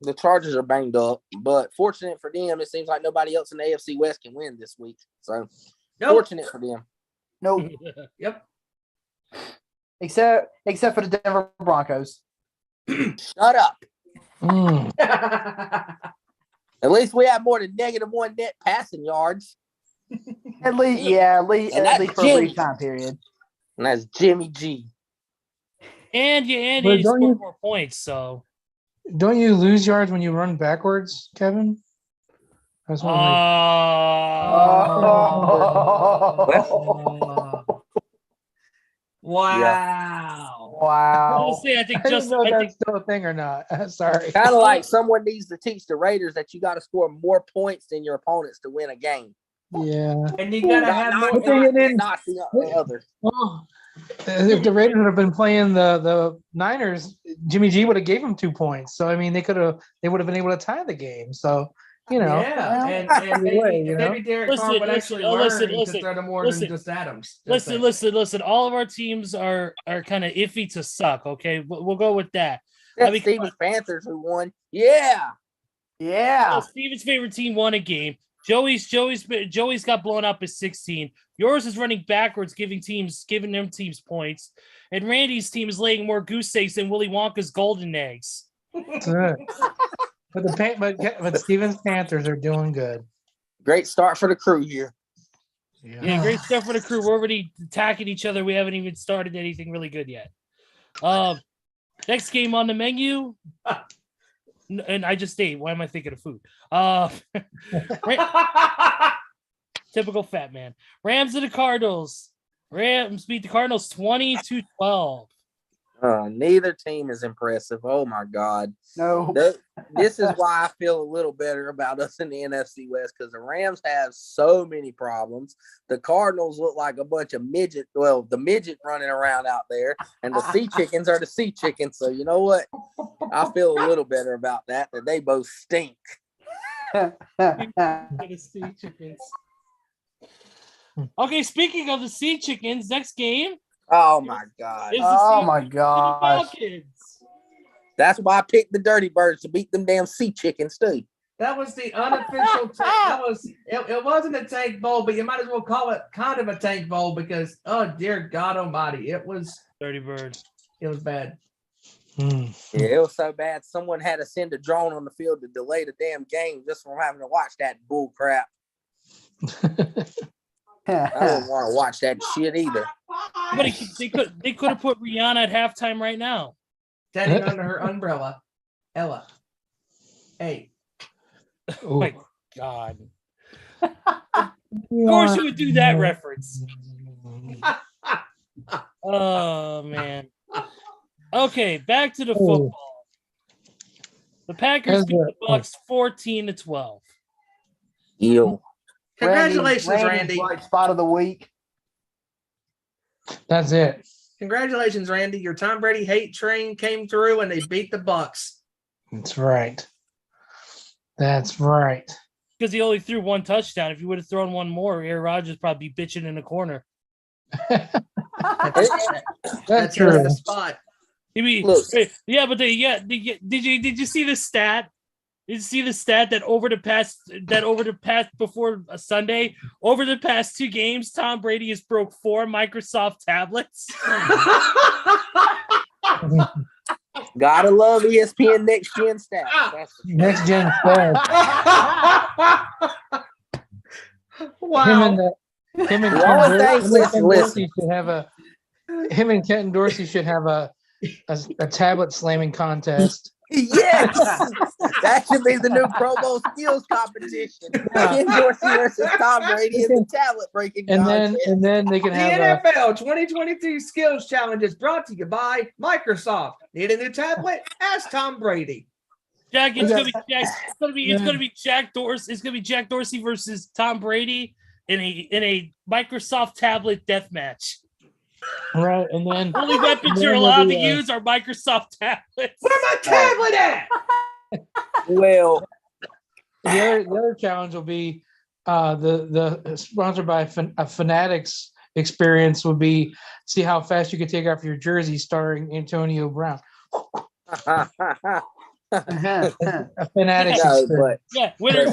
the Chargers are banged up, but fortunate for them, it seems like nobody else in the AFC West can win this week. So fortunate for them. Nope. Yep. Except for the Denver Broncos. Shut up. At least we have more than -1 net passing yards. At least for a brief time period. And that's Jimmy G. And he scored more points, so. Don't you lose yards when you run backwards, Kevin? That's one Wow. Wow. I think I didn't know if that's still a thing or not. Sorry. Kind of like someone needs to teach the Raiders that you got to score more points than your opponents to win a game. Yeah. And you gotta have more. Not the other. Oh, if the Raiders would have been playing the Niners, Jimmy G would have gave them 2 points. So I mean, they would have been able to tie the game. So and maybe Derek Carr would actually learn to throw to more than just Adams. Listen. All of our teams are kind of iffy to suck. Okay, we'll go with that. That's Steven's Panthers who won. Yeah. Steven's favorite team won a game. Joey's got blown up at 16. Yours is running backwards, giving them teams points, and Randy's team is laying more goose eggs than Willy Wonka's golden eggs. But Steven's Panthers are doing good. Great start for the crew here. Yeah, great stuff for the crew. We're already attacking each other. We haven't even started anything really good yet. Next game on the menu. And I just ate. Why am I thinking of food? Typical fat man. Rams and the Cardinals. Rams beat the Cardinals 20-12. Neither team is impressive. Oh my God. No. This is why I feel a little better about us in the NFC West, because the Rams have so many problems. The Cardinals look like a bunch of the midget running around out there, and the sea chickens are the sea chickens. So you know what? I feel a little better about that they both stink. The sea chickens. Okay, speaking of the sea chickens, next game. Oh my God. is the Oh Sea my Chickens gosh. and the Falcons. That's why I picked the Dirty Birds to beat them damn sea chickens too. That was the unofficial. It wasn't a tank bowl, but you might as well call it kind of a tank bowl because, oh dear God Almighty, it was Dirty Bird. It was bad. Yeah, it was so bad. Someone had to send a drone on the field to delay the damn game just from having to watch that bull crap. I don't want to watch that shit either. But they could have put Rihanna at halftime right now. Standing under her umbrella. Ella. Hey. Oh my God. Of course you would do that reference. Oh man. Okay, back to the football. The Packers beat the Bucs 14-12. Ew. Congratulations, Randy. Bright spot of the week. That's it. Congratulations, Randy. Your Tom Brady hate train came through and they beat the Bucs. That's right. That's right. Because he only threw one touchdown. If he would have thrown one more, Aaron Rodgers would probably be bitching in the corner. That's true. true. The spot. Did you see the stat? Did you see the stat that over the past before a Sunday, over the past 2 games, Tom Brady has broke 4 Microsoft tablets? Gotta love ESPN Next Gen stats. Next gen stats. Wow. Him and Kenton Dorsey should have a tablet slamming contest. Yes, that should be the new Pro Bowl skills competition. Ken Dorsey versus Tom Brady in the tablet breaking contest. And then they can The have NFL 2022 Skills Challenge is brought to you by Microsoft. Need a new tablet? Ask Tom Brady. Jack, it's gonna be Jack Dorsey. It's gonna be Jack Dorsey versus Tom Brady in a Microsoft tablet death match. right, and then Only weapons you're allowed to use are Microsoft tablets. Where my tablet at? Well, the other challenge will be the sponsored by a Fanatics experience would be see how fast you can take off your jersey starring Antonio Brown. A Fanatics experience. Yeah, winner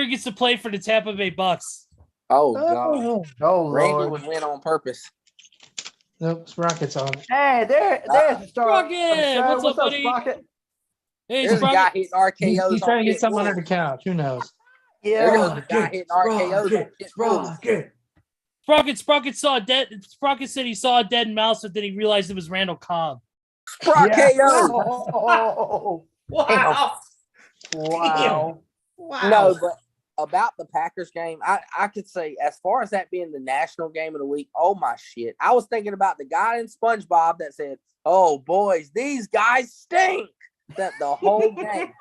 gets to play for the Tampa Bay Bucs. oh God, Oh Randy Lord. would win on purpose. Nope, Sprocket's on it. Hey, there's the star. of the Sprocket! show. What's up, buddy? Sprocket? Hey, There's a guy Sprocket. hitting RKOs. He's trying to on get something Pitbull. under the couch. Who knows? There goes Yeah. the guy hitting RKOs. on Pitbull. Sprocket said he saw a dead mouse, but then he realized it was Randall Cobb. Sprock Yeah. KO. Oh, Wow. wow. Wow. No, but about the Packers game, I could say as far as that being the national game of the week, oh my shit. I was thinking about the guy in SpongeBob that said, "Oh boys, these guys stink." That the whole game.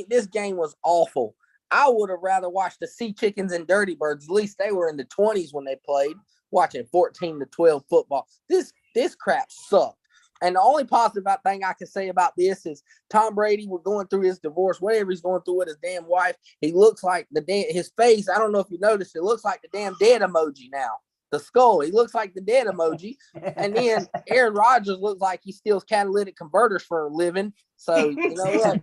This game was awful. I would have rather watched the Sea Chickens and Dirty Birds. At least they were in the 20s when they played, watching 14-12 football. This crap sucked. And the only positive thing I can say about this is Tom Brady, we're going through his divorce, whatever he's going through with his damn wife. He looks like his face. I don't know if you noticed, it looks like the damn dead emoji now. The skull. He looks like the dead emoji. And then Aaron Rodgers looks like he steals catalytic converters for a living. So, you know what?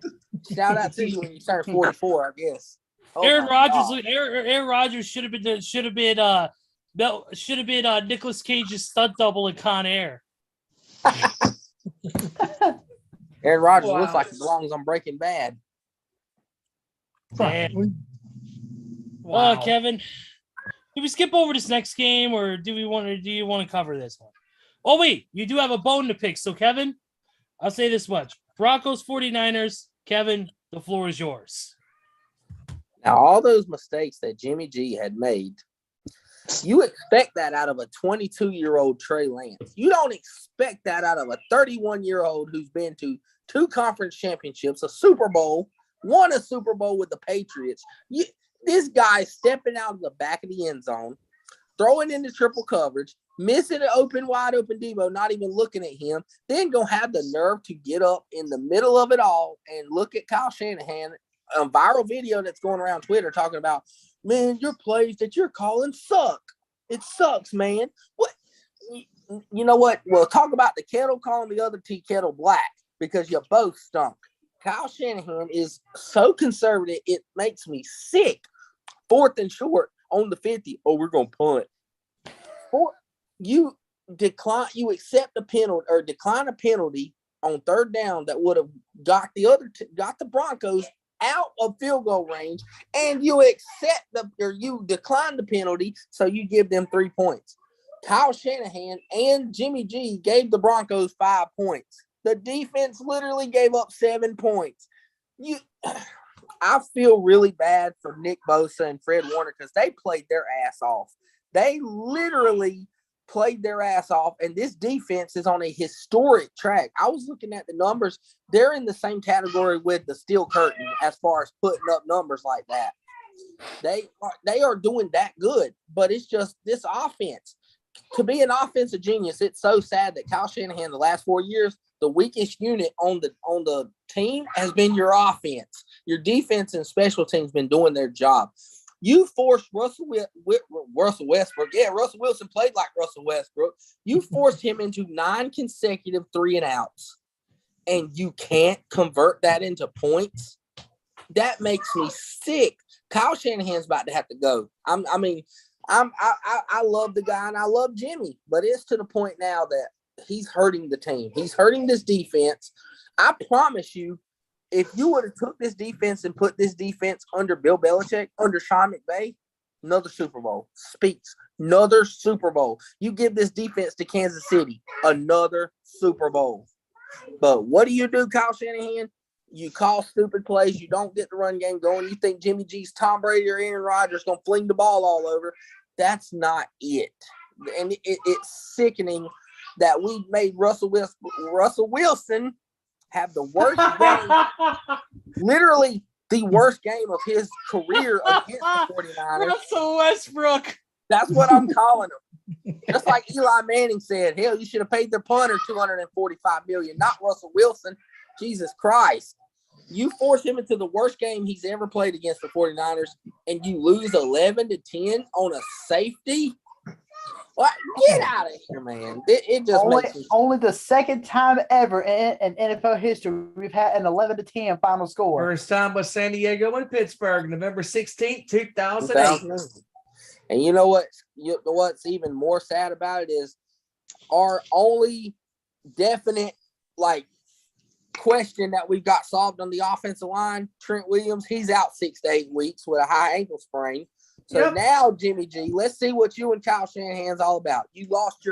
Shout out to you when you turn 44, I guess. Oh Aaron my God. Rodgers should have been Nicolas Cage's stunt double in Con Air. Aaron Rodgers Wow. looks like he belongs on Breaking Bad. Damn. Wow. Kevin, do we skip over this next game, or do you want to cover this one? Oh wait, you do have a bone to pick. So Kevin, I'll say this much: Broncos 49ers. Kevin, the floor is yours. Now, all those mistakes that Jimmy G had made, You expect that out of a 22-year-old Trey Lance. You don't expect that out of a 31-year-old who's been to 2 conference championships, a Super Bowl, won a Super Bowl with the Patriots. This guy stepping out of the back of the end zone, throwing into triple coverage, missing an wide open Debo, not even looking at him, then gonna have the nerve to get up in the middle of it all and look at Kyle Shanahan, a viral video that's going around Twitter talking about, man, your plays that you're calling suck. It sucks, man. What? You know what? Well, talk about the kettle calling the other tea kettle black because you both stunk. Kyle Shanahan is so conservative, it makes me sick. 4th and short on the 50. Oh, we're going to punt. You accept a penalty or decline a penalty on 3rd down that would have got the Broncos out of field goal range, and you decline the penalty, so you give them 3 points. Kyle Shanahan and Jimmy G gave the Broncos 5 points. The defense literally gave up 7 points. I feel really bad for Nick Bosa and Fred Warner because they played their ass off. They literally played their ass off, and this defense is on a historic track. I was looking at the numbers. They're in the same category with the Steel Curtain as far as putting up numbers like that. They are doing that good, but it's just this offense. To be an offensive genius, it's so sad that Kyle Shanahan the last 4 years, the weakest unit on the team has been your offense. Your defense and special teams been doing their job. You forced Russell Westbrook. Yeah, Russell Wilson played like Russell Westbrook. You forced him into 9 consecutive 3-and-outs, and you can't convert that into points. That makes me sick. Kyle Shanahan's about to have to go. I love the guy and I love Jimmy, but it's to the point now that he's hurting the team. He's hurting this defense. I promise you, if you would have took this defense and put this defense under Bill Belichick, under Sean McVay, another Super Bowl. Speaks. Another Super Bowl. You give this defense to Kansas City, another Super Bowl. But what do, Kyle Shanahan? You call stupid plays. You don't get the run game going. You think Jimmy G's Tom Brady or Aaron Rodgers going to fling the ball all over. That's not it. And it's sickening that we made Russell Wilson have the worst game, literally the worst game of his career against the 49ers. Russell Westbrook. That's what I'm calling him. Just like Eli Manning said, hell, you should have paid their punter $245 million, not Russell Wilson. Jesus Christ. You force him into the worst game he's ever played against the 49ers, and you lose 11-10 on a safety? What? Get out of here, man. It just makes me... Only the second time ever in NFL history we've had an 11-10 final score. First time was San Diego and Pittsburgh, November 16th, 2008. And you know what's even more sad about it is our only definite, question that we've got solved on the offensive line, Trent Williams, he's out 6 to 8 weeks with a high ankle sprain. So now, Jimmy G, let's see what you and Kyle Shanahan's all about. You lost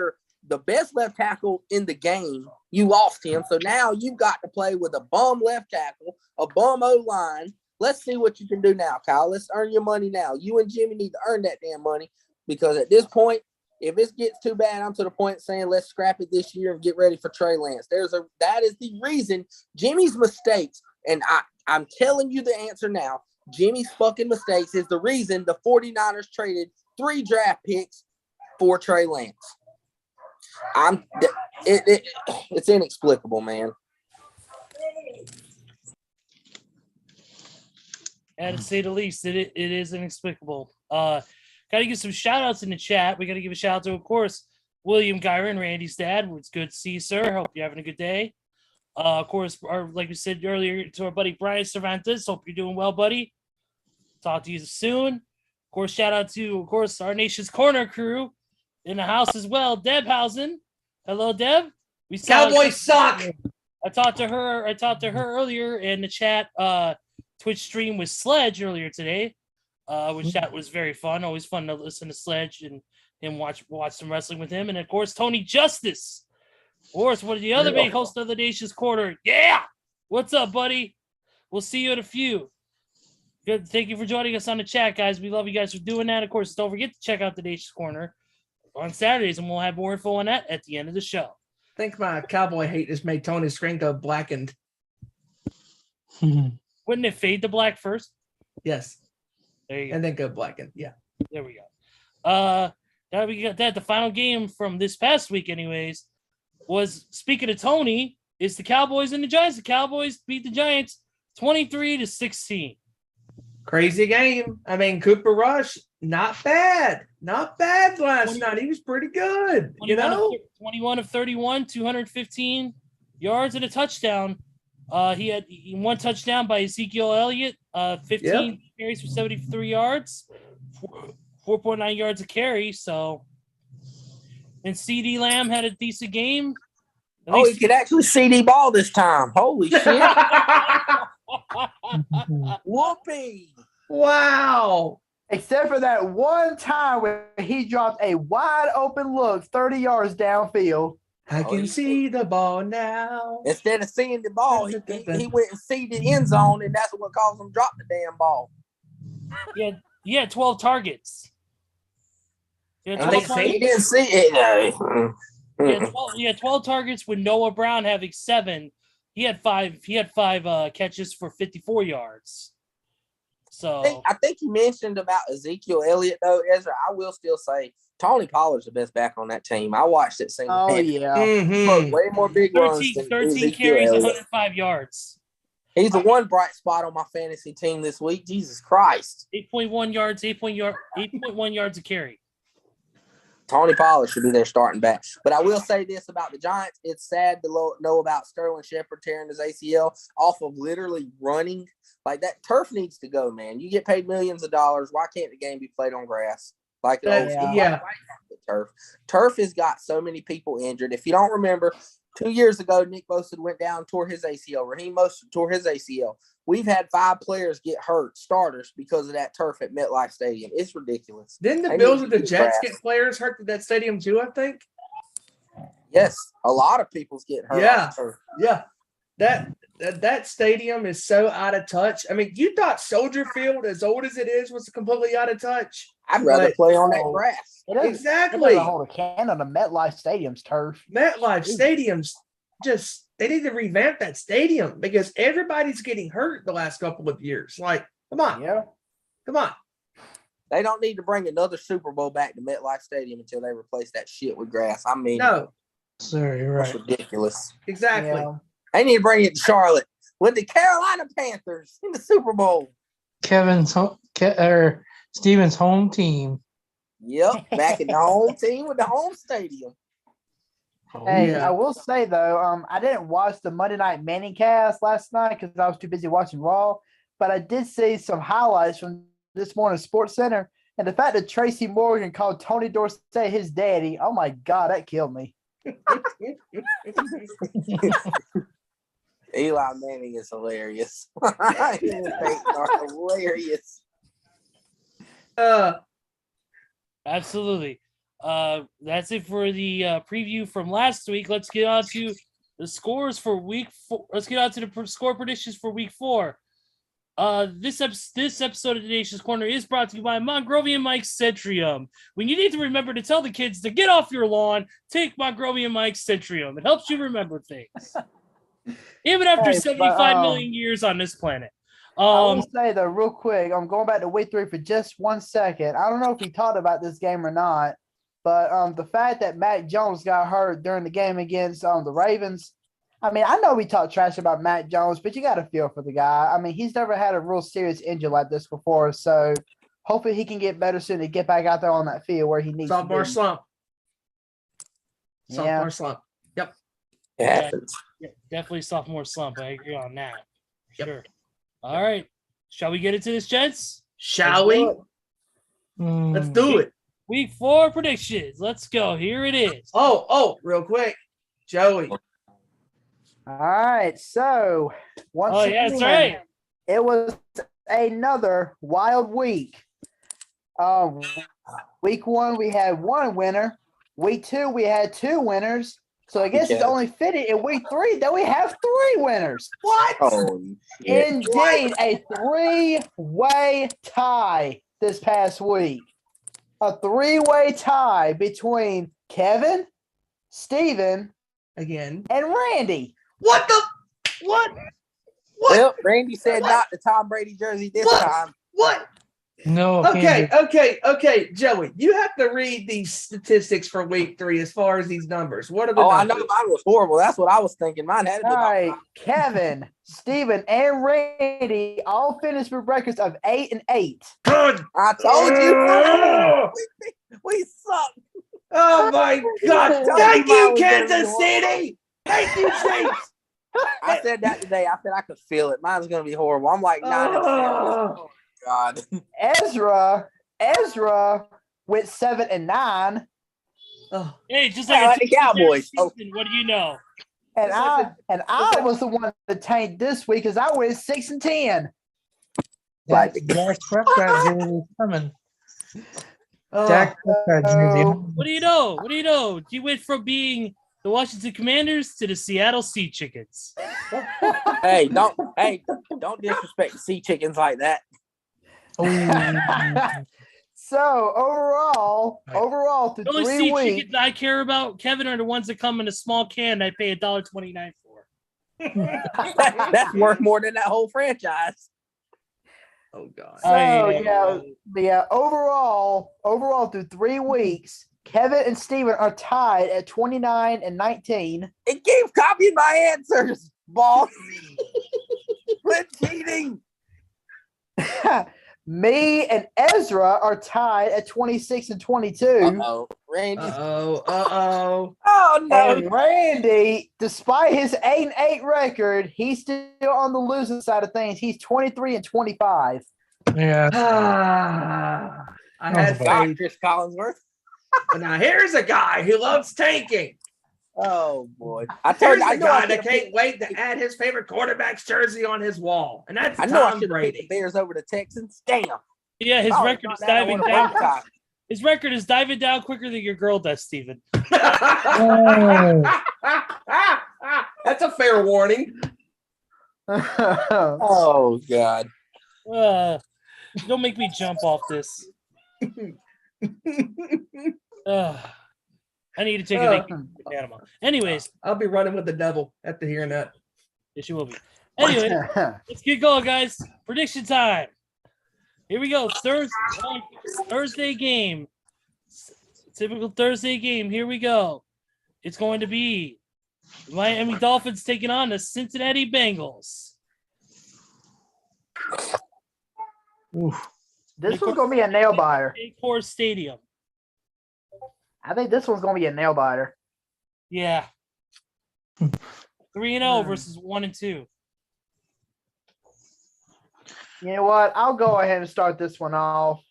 the best left tackle in the game. You lost him. So now you've got to play with a bum left tackle, a bum O-line. Let's see what you can do now, Kyle. Let's earn your money now. You and Jimmy need to earn that damn money because at this point, if it gets too bad, I'm to the point saying let's scrap it this year and get ready for Trey Lance. That is the reason Jimmy's mistakes, and I'm telling you the answer now. Jimmy's fucking mistakes is the reason the 49ers traded 3 draft picks for Trey Lance. It's inexplicable, man. And to say the least, it is inexplicable. Got to give some shout outs in the chat. We got to give a shout out to, of course, William Giron, Randy's dad. It's good to see you, sir. Hope you're having a good day. Of course, like we said earlier, to our buddy Brian Cervantes. Hope you're doing well, buddy. Talk to you soon. Of course, shout out to, of course, our nation's corner crew in the house as well. Deb Housen. Hello, Deb. Cowboys suck. I talked to her earlier in the chat. Twitch stream with Sledge earlier today, which that was very fun. Always fun to listen to Sledge and watch some wrestling with him. And of course, Tony Justice. Of course, one of the other big hosts of the nation's corner. Yeah. What's up, buddy? We'll see you in a few. Good. Thank you for joining us on the chat, guys. We love you guys for doing that. Of course, don't forget to check out the Nation's Corner on Saturdays, and we'll have more info on that at the end of the show. I think my cowboy hate just made Tony's screen go blackened. Wouldn't it fade to black first? Yes. There you go. And then go blackened. Yeah. There we go. Now we got that. The final game from this past week, anyways, was, speaking of Tony, is the Cowboys and the Giants. The Cowboys beat the Giants 23-16. Crazy game. I mean, Cooper Rush, not bad. Not bad last night. He was pretty good. 21 of 31, 215 yards and a touchdown. He had one touchdown by Ezekiel Elliott, 15 carries for 73 yards, 4.9 yards a carry. So, and CD Lamb had a decent game. He could actually CD ball this time. Holy shit. Whoopee. Wow. Except for that one time where he dropped a wide open look 30 yards downfield. I can see the ball now. Instead of seeing the ball, he went and seeded end zone, and that's what caused him to drop the damn ball. He had 12 targets. He had 12 targets. He didn't see it. He had 12 targets with Noah Brown having 7. He had five catches for 54 yards. So I think you mentioned about Ezekiel Elliott, though, Ezra. I will still say Tony Pollard's the best back on that team. I watched it single. Oh, yeah. Way more big runs than 13 Ezekiel carries, Elliott. 105 yards. He's the one bright spot on my fantasy team this week. Jesus Christ. 8.1 yards, 8.1 yards a carry. Tony Pollard should be their starting back. But I will say this about the Giants. It's sad to know about Sterling Shepard tearing his ACL off of literally running. Like, that turf needs to go, man. You get paid millions of dollars. Why can't the game be played on grass? Like the old school? Yeah. Turf. Turf has got so many people injured. If you don't remember, 2 years ago, Nick Bosa went down and tore his ACL. Raheem Mostert tore his ACL. We've had 5 players get hurt, starters, because of that turf at MetLife Stadium. It's ridiculous. Didn't the Bills and the Jets get players hurt at that stadium too, I think? Yes, a lot of people's getting hurt. Yeah. Yeah. That stadium is so out of touch. I mean, you thought Soldier Field, as old as it is, was completely out of touch. I'd rather play on that grass. Exactly. It doesn't hold a can on the MetLife Stadium's turf. MetLife Stadium's just, they need to revamp that stadium because everybody's getting hurt the last couple of years. Like, come on. Yeah. Come on. They don't need to bring another Super Bowl back to MetLife Stadium until they replace that shit with grass. I mean, No, Sir, you're that's right. ridiculous. exactly. Yeah. They need to bring it to Charlotte with the Carolina Panthers in the Super Bowl. Steven's home team. Yep, back in the home team with the home stadium. Hey, Yeah. I will say though, I didn't watch the Monday Night Manning cast last night because I was too busy watching Raw. But I did see some highlights from this morning's Sports Center, and the fact that Tracy Morgan called Tony Dorsett his daddy. Oh my God, that killed me. Eli Manning is hilarious. He and Peyton are hilarious. Absolutely. That's it for the preview from last week. Let's get on to the scores for week 4. Let's get on to the score predictions for week 4. This episode of the Nation's Corner is brought to you by Montgomery and Mike's Centrium. When you need to remember to tell the kids to get off your lawn, take Montgomery and Mike's Centrium. It helps you remember things. Even after 75 million years on this planet. I will say though, real quick, I'm going back to week 3 for just 1 second. I don't know if we talked about this game or not, but the fact that Mac Jones got hurt during the game against the Ravens. I mean, I know we talk trash about Mac Jones, but you got to feel for the guy. I mean, he's never had a real serious injury like this before, so hopefully he can get better soon to get back out there on that field where he needs Sophomore to be. slump. Yeah. Sophomore slump. Yep. It happens. Yeah, definitely sophomore slump. I agree on that. Yep. Sure. All right. Shall we get into this, gents? Shall we? Let's do it. Week 4 predictions. Let's go. Here it is. Oh, real quick. Joey. All right, so once again, that's right. it was another wild week. Week 1, we had 1 winner. Week 2, we had 2 winners. So I guess it's only fitting in week 3 that we have 3 winners. What? Oh, shit. Indeed, a 3-way tie this past week. A 3-way tie between Kevin, Steven, Again. and Randy. What the? What? Well, Randy said not the Tom Brady jersey this time. What? No. can't Okay, Joey. You have to read these statistics for week 3 as far as these numbers. What are the I numbers? know mine was horrible. That's what I was thinking. Mine had to be. All right, Kevin, Steven, and Randy all finished with records of 8-8. Good. I told you. We suck. Oh my God! Thank you, Kansas City. Thank you, Chiefs. I said that today. I said I could feel it. Mine's going to be horrible. I'm like 9-7. Oh, God. Ezra went 7-9. Oh. Hey, just Yeah, like like the Cowboys. Season, what do you know? And I was the one that tanked this week because I went 6-10. Dak Prescott jersey is coming. Oh. Dak Prescott jersey. What do you know? What do you know? You went from being the Washington Commanders to the Seattle Sea Chickens. Hey, don't disrespect the sea chickens like that. So overall, through The only 3 sea weeks, chickens I care about, Kevin, are the ones that come in a small can I pay $1.29 for. That's worth more than that whole franchise. Oh God. so yeah. Overall through 3 weeks, Kevin and Steven are tied at 29 and 19. It keeps copying my answers, boss. Quit cheating. Me and Ezra are tied at 26 and 22. Uh-oh. Randy. Oh Oh, And Randy, despite his 8-8 record, he's still on the losing side of things. He's 23 and 25. Yeah. I had God, faith. Chris Collinsworth. But now here's a guy who loves tanking. Oh, boy. I told Here's you, I a know I guy that should can't wait to add his favorite quarterback's jersey on his wall, and that's I know I Tom should have picked the Brady. Bears over the Texans. Damn. Yeah, his Oh, record not is that, I diving would've down. won. His record is diving down quicker than your girl does, Steven. That's a fair warning. Oh, God. Don't make me jump off this. I need to take a vacation to Panama. Anyways, I'll be running with the devil after hearing that. yes, you will be. Anyway, let's get going, guys. Prediction time. Here we go. Thursday game. Typical Thursday game. Here we go. It's going to be Miami Dolphins taking on the Cincinnati Bengals. This one's going to be a nail biter. Paycor Stadium. I think this one's going to be a nail biter. Yeah. 3-0 versus 1-2. You know what? I'll go ahead and start this one off.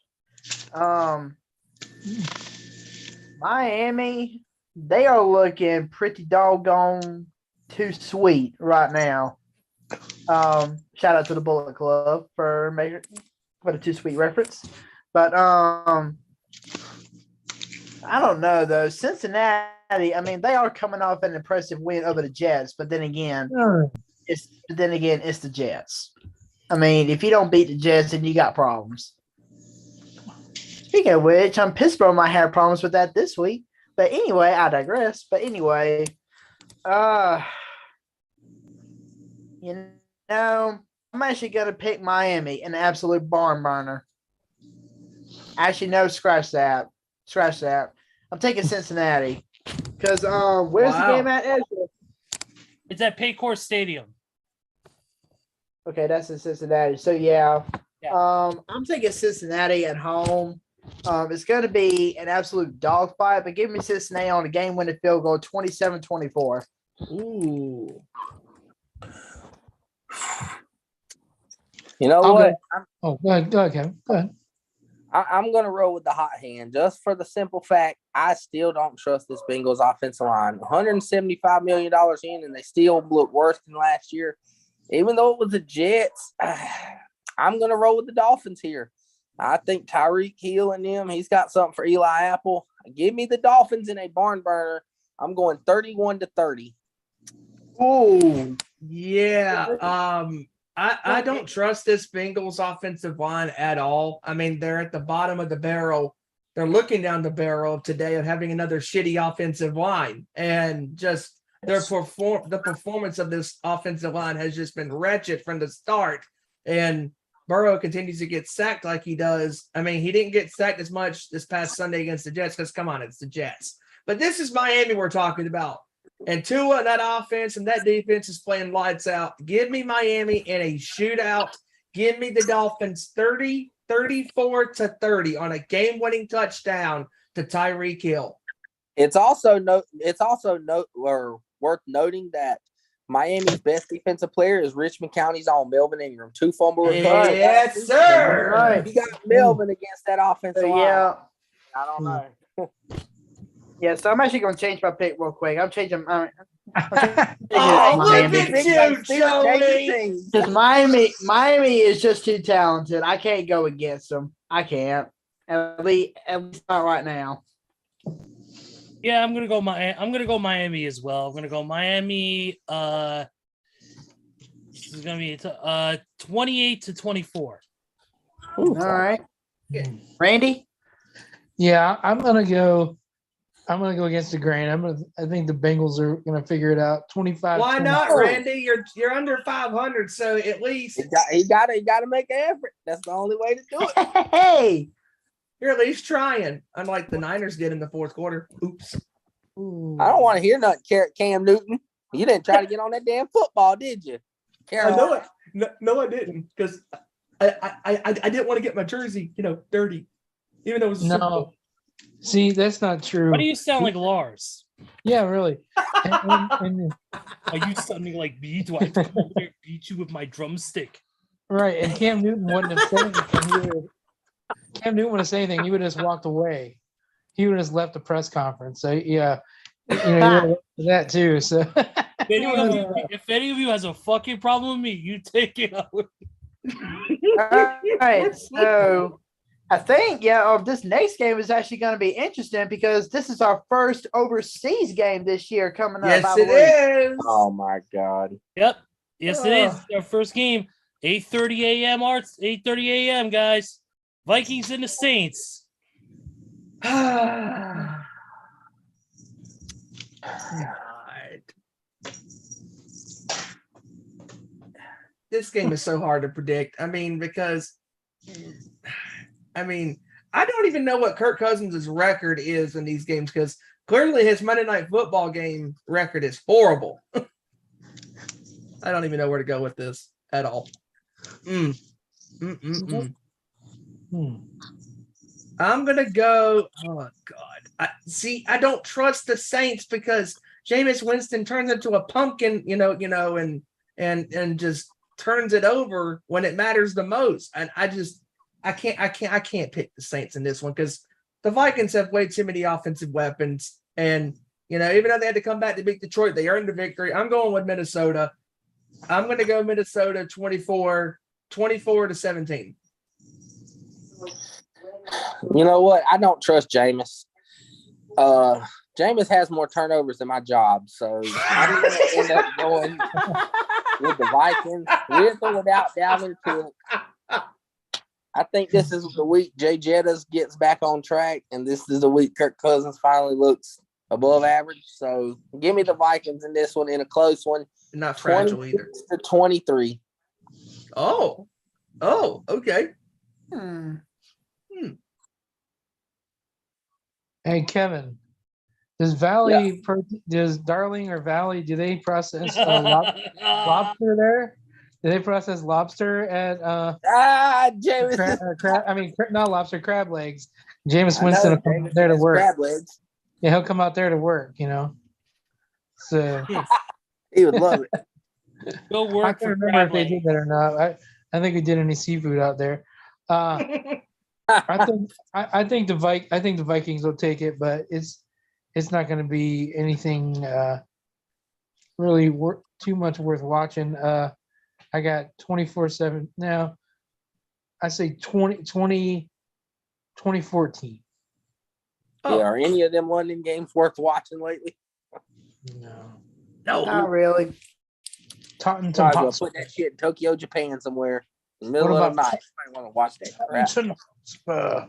Miami, they are looking pretty doggone too sweet right now. Shout out to the Bullet Club for a too sweet reference. But I don't know though. Cincinnati, I mean, they are coming off an impressive win over the Jets, but then again, it's the Jets. I mean, if you don't beat the Jets, then you got problems. Speaking of which, Pittsburgh might have problems with that this week. But anyway, I digress. But anyway, you know, I'm actually going to pick Miami, an absolute barn burner. Actually, no, scratch that. I'm taking Cincinnati. Because where's the game at, Ezra? It's at Paycor Stadium. Okay, that's in Cincinnati. So, yeah. Yeah. I'm taking Cincinnati at home. It's going to be an absolute dogfight, but give me Cincinnati on a game-winning field goal, 27-24. Ooh. You know I'll what? Go ahead, Kevin. Go ahead. I'm going to roll with the hot hand just for the simple fact I still don't trust this Bengals offensive line. $175 million in, and they still look worse than last year. Even though it was the Jets, I'm going to roll with the Dolphins here. I think Tyreek Hill and them, he's got something for Eli Apple. Give me the Dolphins in a barn burner. I'm going 31-30. Oh, yeah. I don't trust this Bengals offensive line at all. I mean, they're at the bottom of the barrel. They're looking down the barrel today of having another shitty offensive line, and just the performance of this offensive line has just been wretched from the start. And Burrow continues to get sacked like he does. I mean, he didn't get sacked as much this past Sunday against the Jets because, come on, it's the Jets. But this is Miami we're talking about. And Tua, that offense and that defense is playing lights out. Give me Miami in a shootout. Give me the Dolphins 34-30 on a game-winning touchdown to Tyreek Hill. It's also worth noting that Miami's best defensive player is Richmond County's own Melvin Ingram. 2 fumble recoveries. Yes, sir. Right. You got Melvin against that offensive line. Yeah. I don't know. Yeah, so I'm actually going to change my pick real quick. I'm changing. Oh, look at you, Joey. Because Miami is just too talented. I can't go against them. I can't. At least not right now. Yeah, I'm gonna go Miami as well. I'm gonna go Miami. This is gonna be 28-24. All right. Randy? Yeah, I'm gonna go against the grain. I think the Bengals are gonna figure it out. 25. Why not, Randy? You're under 500, so at least He got to make an effort. That's the only way to do it. Hey. you're at least trying. Unlike the Niners did in the fourth quarter. Oops. I don't want to hear nothing, Cam Newton. You didn't try to get on that damn football, did you? I know it. No, I didn't, because I didn't want to get my jersey, dirty, even though it was a Super Bowl. See, that's not true. Why do you sound like Lars? Yeah, really. And Are you sounding like me? Do I come over there and beat you with my drumstick? right, and Cam Newton wouldn't have said anything. Cam Newton wouldn't have said anything. He would have just walked away. He would have just left the press conference. So yeah, that too. So If any of you has a fucking problem with me, you take it out. All right. So I think, this next game is actually going to be interesting because this is our first overseas game this year coming up. Yes, it is. Oh, my God. Yep. Yes, it is. Our first game, 8:30 a.m. 8:30 a.m. guys. Vikings and the Saints. God. This game is so hard to predict. I mean, because I don't even know what Kirk Cousins' record is in these games, because clearly his Monday Night Football game record is horrible. I don't even know where to go with this at all. I'm gonna go. Oh God! I don't trust the Saints because Jameis Winston turns into a pumpkin, and just turns it over when it matters the most. And I can't pick the Saints in this one because the Vikings have way too many offensive weapons. And even though they had to come back to beat Detroit, they earned the victory. I'm going with Minnesota. I'm going to go Minnesota 24-17. You know what? I don't trust Jameis. Jameis has more turnovers than my job, so I'm going to end up going with the Vikings with or without Dalvin Cook. I think this is the week Jay Jettas gets back on track, and this is the week Kirk Cousins finally looks above average. So give me the Vikings in this one, in a close one. Not fragile either. 23. Oh, okay. Hey, Kevin, does Darling or Valley, do they process lobster there? Do they process lobster at Jameis. not lobster, crab legs. Jameis Winston will come out there to work. Crab legs. Yeah, he'll come out there to work, So he would love it. Go work. I can't remember if they did that or not. I think we did any seafood out there. I think the Vikings will take it, but it's not going to be anything really too much worth watching. I got 24-7 now. I say 2014. Yeah, are any of them London games worth watching lately? No. Not really. Taunton Might as well Hotspur. put that shit in Tokyo, Japan somewhere in the middle What of the about- night. I want to watch that crap. Taunton Hotspur.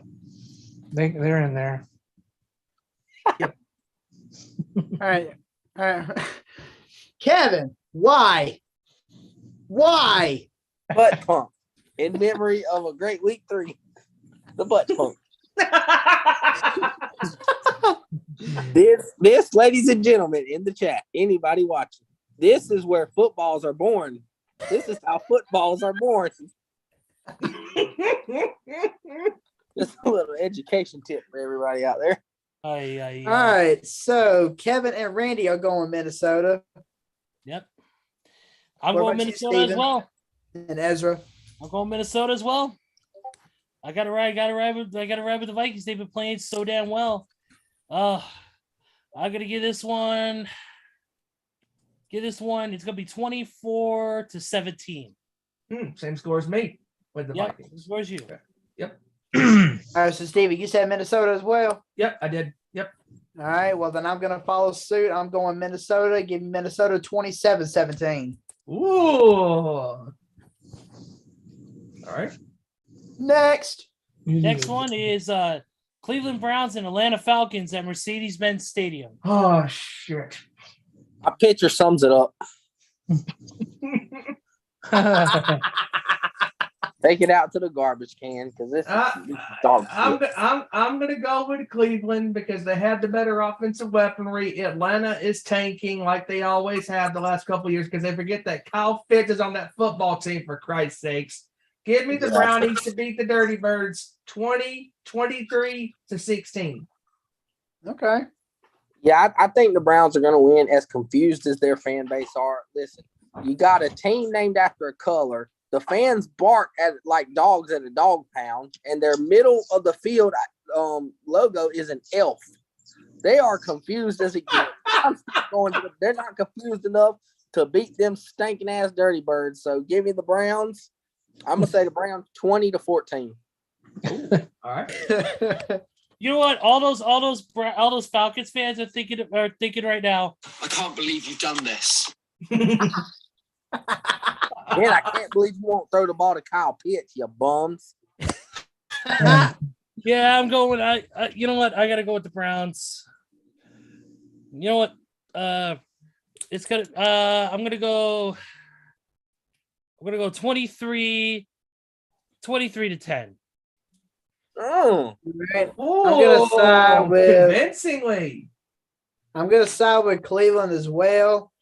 They're in there. All right. Kevin, why? Why? Butt pump. In memory of a great week 3. The butt pump. This, ladies and gentlemen, in the chat, anybody watching, this is where footballs are born. This is how footballs are born. Just a little education tip for everybody out there. All right. So Kevin and Randy are going Minnesota. Yep. I'm What going about you, Minnesota as Steven? well. And Ezra. I'm going Minnesota as well. I gotta ride with the Vikings. They've been playing so damn well. I'm gonna give this one. It's gonna be 24-17. Same score as me with the Yep. Vikings. Where's you? Yep. All right. So Stevie, you said Minnesota as well. Yep, I did. Yep. All right. Well, then I'm going to follow suit. I'm going Minnesota. Give me Minnesota 27-17. Ooh. All right. Next. Next one is Cleveland Browns and Atlanta Falcons at Mercedes-Benz Stadium. Oh, shit. My picture sums it up. Take it out to the garbage can because this is dog shit. I'm gonna go with Cleveland because they have the better offensive weaponry. Atlanta is tanking like they always have the last couple of years because they forget that Kyle Pitts is on that football team, for Christ's sakes. Give me the Brownies to beat the Dirty Birds 23-16. Okay. Yeah, I think the Browns are going to win, as confused as their fan base are. Listen, you got a team named after a color. The fans bark at like dogs at a dog pound, and their middle of the field logo is an elf. They are confused as it gets. They're not confused enough to beat them stinking ass Dirty Birds. So give me the Browns. I'm gonna say the Browns 20-14. All right. You know what? All those Falcons fans are thinking right now. I can't believe you've done this. Man, I can't believe you won't throw the ball to Kyle Pitts, you bums. Yeah, I'm going. You know what? I gotta go with the Browns. You know what? It's gonna. I'm gonna go 23-10. Oh, Right. I'm gonna side with- convincingly. I'm going to side with Cleveland as well.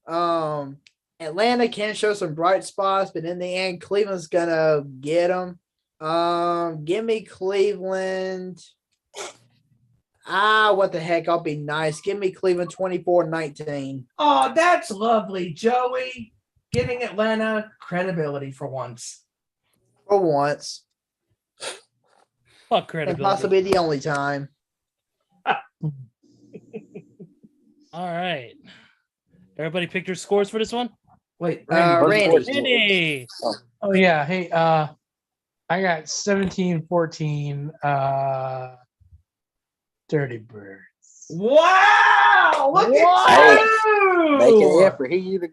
Atlanta can show some bright spots, but in the end, Cleveland's going to get them. Give me Cleveland. What the heck? I'll be nice. Give me Cleveland 24-19. Oh, that's lovely, Joey. Giving Atlanta credibility for once. For once. Fuck And credibility. possibly the only time. All right. Everybody pick their scores for this one. Wait, Randy. Randy. Oh yeah. Hey, I got 17-14 Dirty Birds. Wow! Look What? at make an you! effort. He either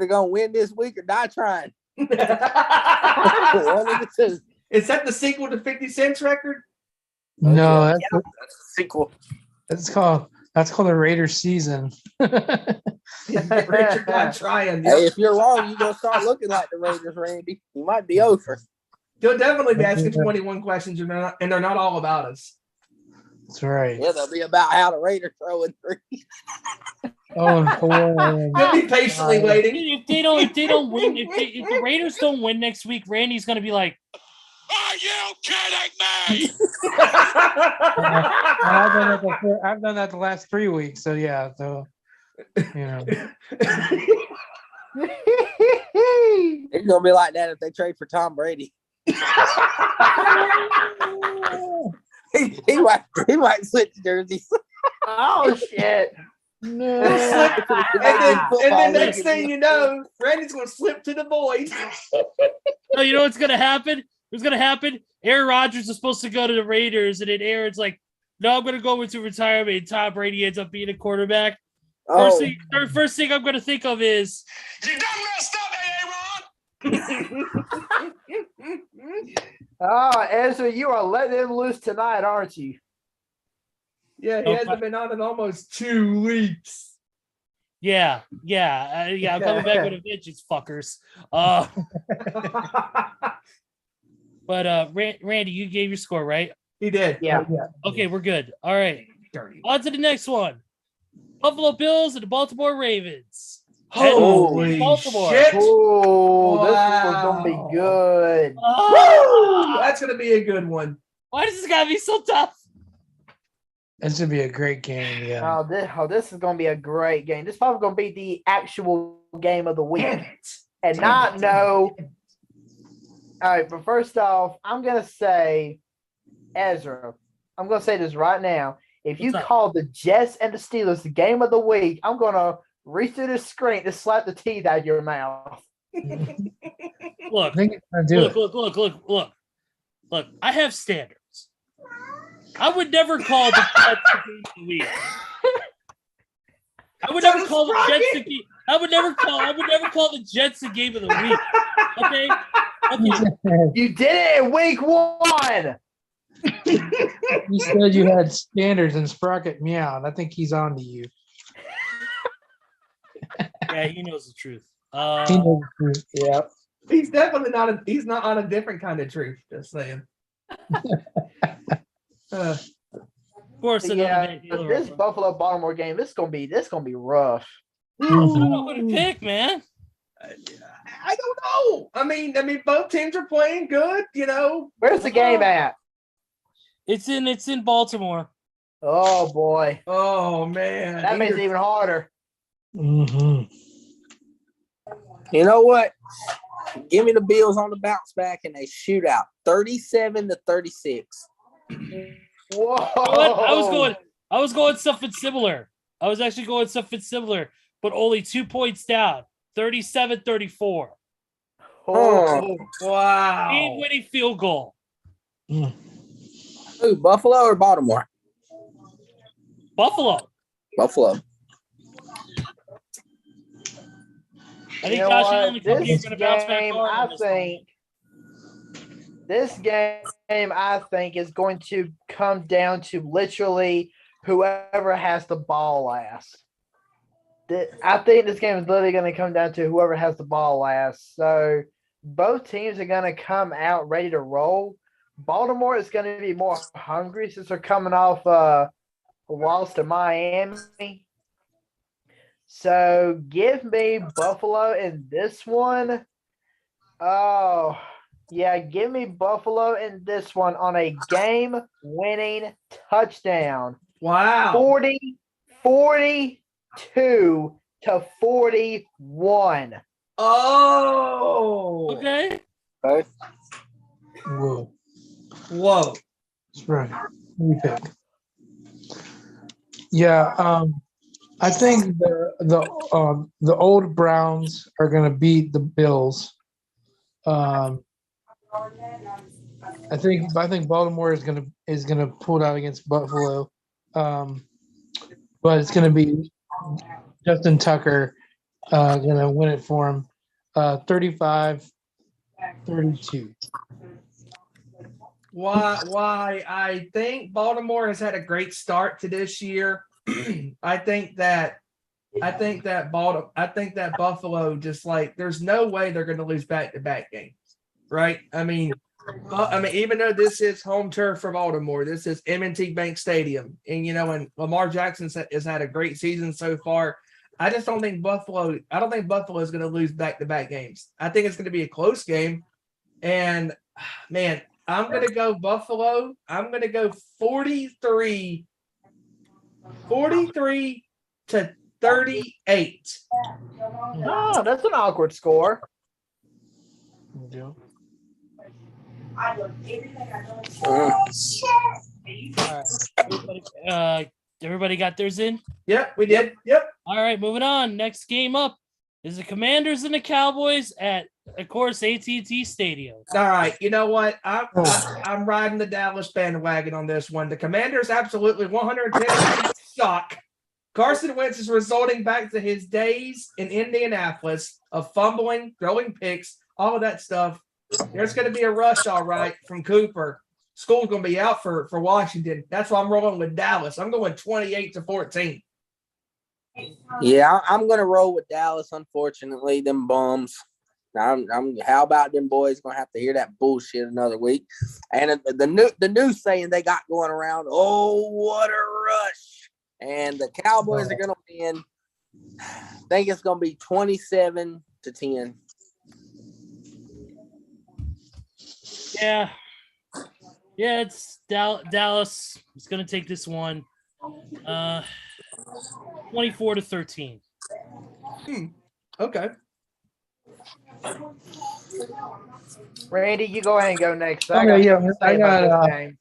gonna win this week or die trying. One of the two. Is that the sequel to 50 Cent's record? No, That's a sequel. that's called the Raiders season. Richard not trying. Hey, if you're wrong, you're gonna start looking like the Raiders, Randy. You might be over. You'll definitely be asking 21 questions, and they're not all about us. That's right. Yeah, they'll be about how the Raiders throwing 3. Oh, and 4. You'll be patiently waiting. If they don't win, if the Raiders don't win next week, Randy's gonna be like, Are you kidding me? I've done that the last 3 weeks. So yeah. So you know. It's gonna be like that if they trade for Tom Brady. he might switch jerseys. Oh, shit. No. and then next thing you know, Randy's going to slip to the void. "Oh, you know what's gonna happen? What's gonna happen? Aaron Rodgers is supposed to go to the Raiders, and then Aaron's like, no, I'm gonna go into retirement." And Tom Brady ends up being a quarterback. Oh, First thing I'm gonna think of is You done messed up, Aaron. Ezra, you are letting him loose tonight, aren't you? Yeah, he hasn't been on in almost 2 weeks. yeah. I'm coming back with a vengeance, fuckers. But Randy, you gave your score, right? He did. Yeah. Okay, we're good. All right, Dirty. on to the next one. Buffalo Bills and the Baltimore Ravens. Holy Baltimore. shit. Oh, this one's Wow. gonna be good. Woo! That's going to be a good one. Why does this gotta be so tough? This would be a great game. Yeah. This is gonna be a great game. This is probably gonna be the actual game of the week. And not no. All right, but first off, I'm gonna say, Ezra, I'm gonna say this right now. If you What's up? call the Jets and the Steelers the game of the week, I'm gonna reach through the screen to slap the teeth out of your mouth. Look, I think it's gonna do look. I have standards. I would never call the Jets the game of the week. I would never call the Jets the game. I would never call the Jets the game of the week. Okay. You did it in week 1. You said you had standards and Sprocket meowed. I think he's on to you. Yeah, he knows the truth. He knows the truth. Yeah. He's definitely not. He's not on a different kind of truth. Just saying. Of course, Yeah, but this Buffalo Baltimore game, this gonna be rough. I don't know who to pick, man. I don't know. I mean, both teams are playing good. You know. Where's the game at? It's in Baltimore. Oh boy, Oh man. that makes it even harder. Mm-hmm. you know what? Give me the Bills on the bounce back and a shootout, 37-36. Whoa! I was going something similar. I was actually going something similar, but only 2 points down. 37-34. Oh, Wow. Game-winning field goal. Ooh, Buffalo or Baltimore? Buffalo. Buffalo. I think you know Josh what? Allen and company are This going to bounce back game, hard. I on this one. think. This game, I think, is going to come down to literally whoever has the ball last. I think this game is literally going to come down to whoever has the ball last. So both teams are going to come out ready to roll. Baltimore is going to be more hungry since they're coming off a loss to Miami. So give me Buffalo in this one. Oh, yeah, give me Buffalo in this one on a game-winning touchdown. Wow. 42-41. Oh. Okay. Okay. Whoa. Whoa. That's right. Let me pick. Yeah. I think the old Browns are going to beat the Bills. I think Baltimore is going to pull it out against Buffalo, but it's going to be Justin Tucker going to win it for him, 35-32. Why? I think Baltimore has had a great start to this year. I think that Buffalo just like there's no way they're going to lose back-to-back games, right? I mean, even though this is home turf for Baltimore, this is M&T Bank Stadium, and Lamar Jackson has had a great season so far. I just don't think Buffalo. I don't think Buffalo is going to lose back-to-back games. I think it's going to be a close game, and man, I'm going to go Buffalo. I'm going to go 43-38. Oh, that's an awkward score. Yeah. Everybody got theirs in? Yep, we did. Yep. All right, moving on. Next game up is the Commanders and the Cowboys at, of course, AT&T Stadium. All right. You know what? I'm riding the Dallas bandwagon on this one. The Commanders absolutely 110% suck. Carson Wentz is resorting back to his days in Indianapolis of fumbling, throwing picks, all of that stuff. There's going to be a rush, all right, from Cooper. School's going to be out for Washington. That's why I'm rolling with Dallas. I'm going 28-14. Yeah, I'm going to roll with Dallas, unfortunately, them bums. How about them boys going to have to hear that bullshit another week? And the news saying they got going around, oh, what a rush. And the Cowboys are going to win. I think it's going to be 27-10. Yeah. Yeah, it's Dallas. It's going to take this one 24-13. Okay. Randy, you go ahead and go next. Okay, got yeah, something to say I about got, this game.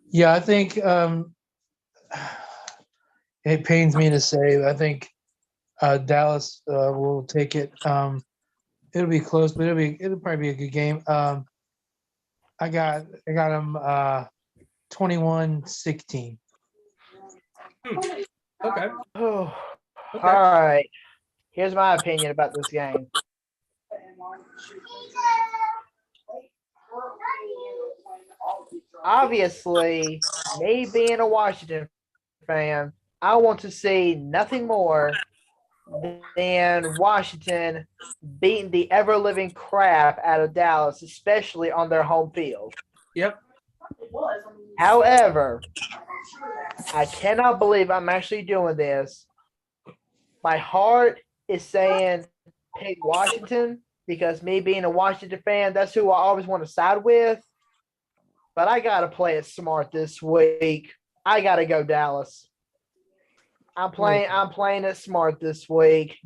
Yeah, I think it pains me to say, I think Dallas will take it. It'll be close, but it'll probably be a good game. I got them 21-16. Okay. All right. Here's my opinion about this game. Obviously, me being a Washington fan, I want to see nothing more than Washington beating the ever-living crap out of Dallas, especially on their home field. Yep. However, I cannot believe I'm actually doing this. My heart is saying pick Washington because me being a Washington fan, that's who I always want to side with. But I got to play it smart this week. I got to go Dallas. I'm playing it smart this week.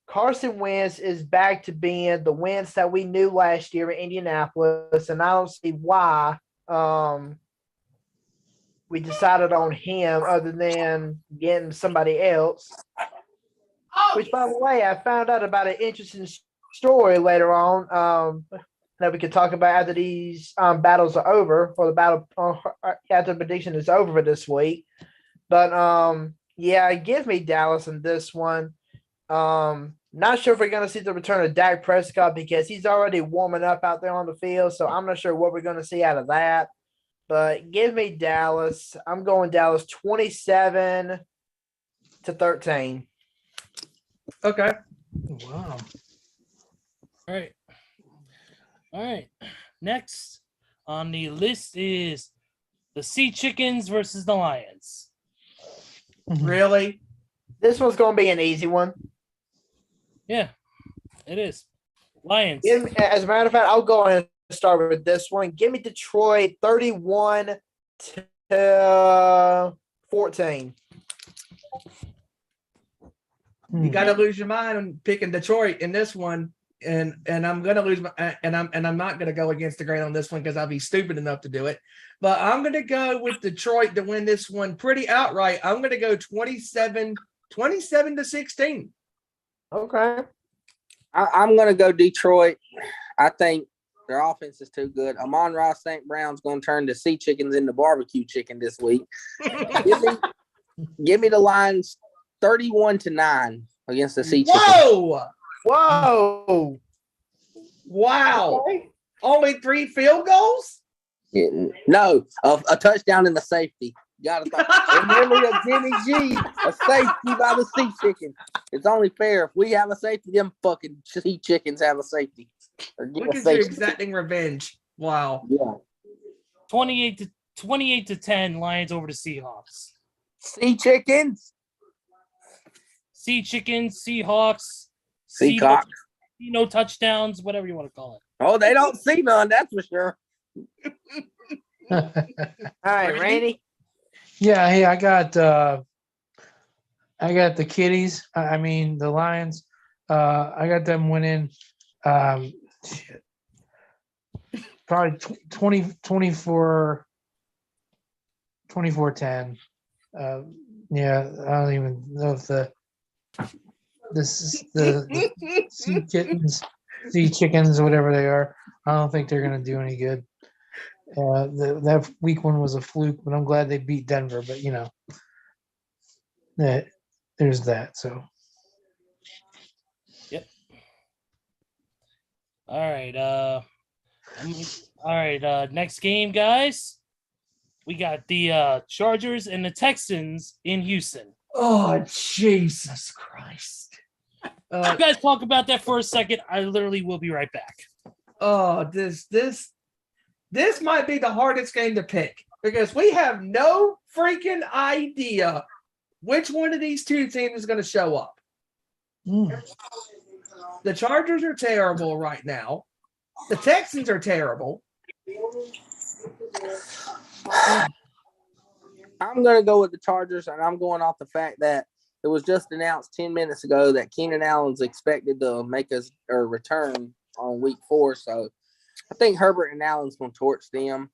Carson Wentz is back to being the Wentz that we knew last year in Indianapolis, and I don't see why we decided on him other than getting somebody else. Which, by the way, I found out about an interesting story later on that we could talk about after these battles are over, or the battle after the prediction is over for this week. But yeah, give me Dallas in this one. Not sure if we're going to see the return of Dak Prescott because he's already warming up out there on the field. So I'm not sure what we're going to see out of that. But give me Dallas. I'm going Dallas 27-13. Okay. Wow. All right. Next on the list is the Sea Chickens versus the Lions. Really? This one's going to be an easy one. Yeah, it is. Lions. As a matter of fact, I'll go ahead and start with this one. Give me Detroit 31-14. You got to lose your mind on picking Detroit in this one, and I'm gonna lose my and I'm not gonna go against the grain on this one because I'll be stupid enough to do it. But I'm gonna go with Detroit to win this one pretty outright. I'm gonna go 27-16. Okay. I'm gonna go Detroit. I think their offense is too good. Amon-Ra St. Brown's gonna turn the Sea Chickens into barbecue chicken this week. Give me the Lions 31-9 against the Sea Chickens. Whoa! Wow! Okay. Only 3 field goals? No, a touchdown and a safety. You gotta remember that Jimmy G, a safety by the Sea Chickens. It's only fair if we have a safety, them fucking Sea Chickens have a safety. Look at you exacting revenge. Wow. Yeah. 28-10 Lions over the Seahawks. Sea Chickens. Sea Chickens, Seahawks, Seacock. No touchdowns, whatever you want to call it. Oh, they don't see none, that's for sure. All right, Randy. Yeah, hey, I got the Kitties. I mean the Lions. I got them winning. Probably 24-10. Yeah, I don't even know if the sea chickens, whatever they are. I don't think they're gonna do any good. That week one was a fluke, but I'm glad they beat Denver. But there's that. So All right. Next game, guys. We got the Chargers and the Texans in Houston. Oh, Jesus Christ. You guys talk about that for a second. I literally will be right back. Oh, this might be the hardest game to pick because we have no freaking idea which one of these two teams is going to show up. The Chargers are terrible right now. The Texans are terrible. I'm going to go with the Chargers, and I'm going off the fact that it was just announced 10 minutes ago that Keenan Allen's expected to make us or return on week 4. So I think Herbert and Allen's going to torch them.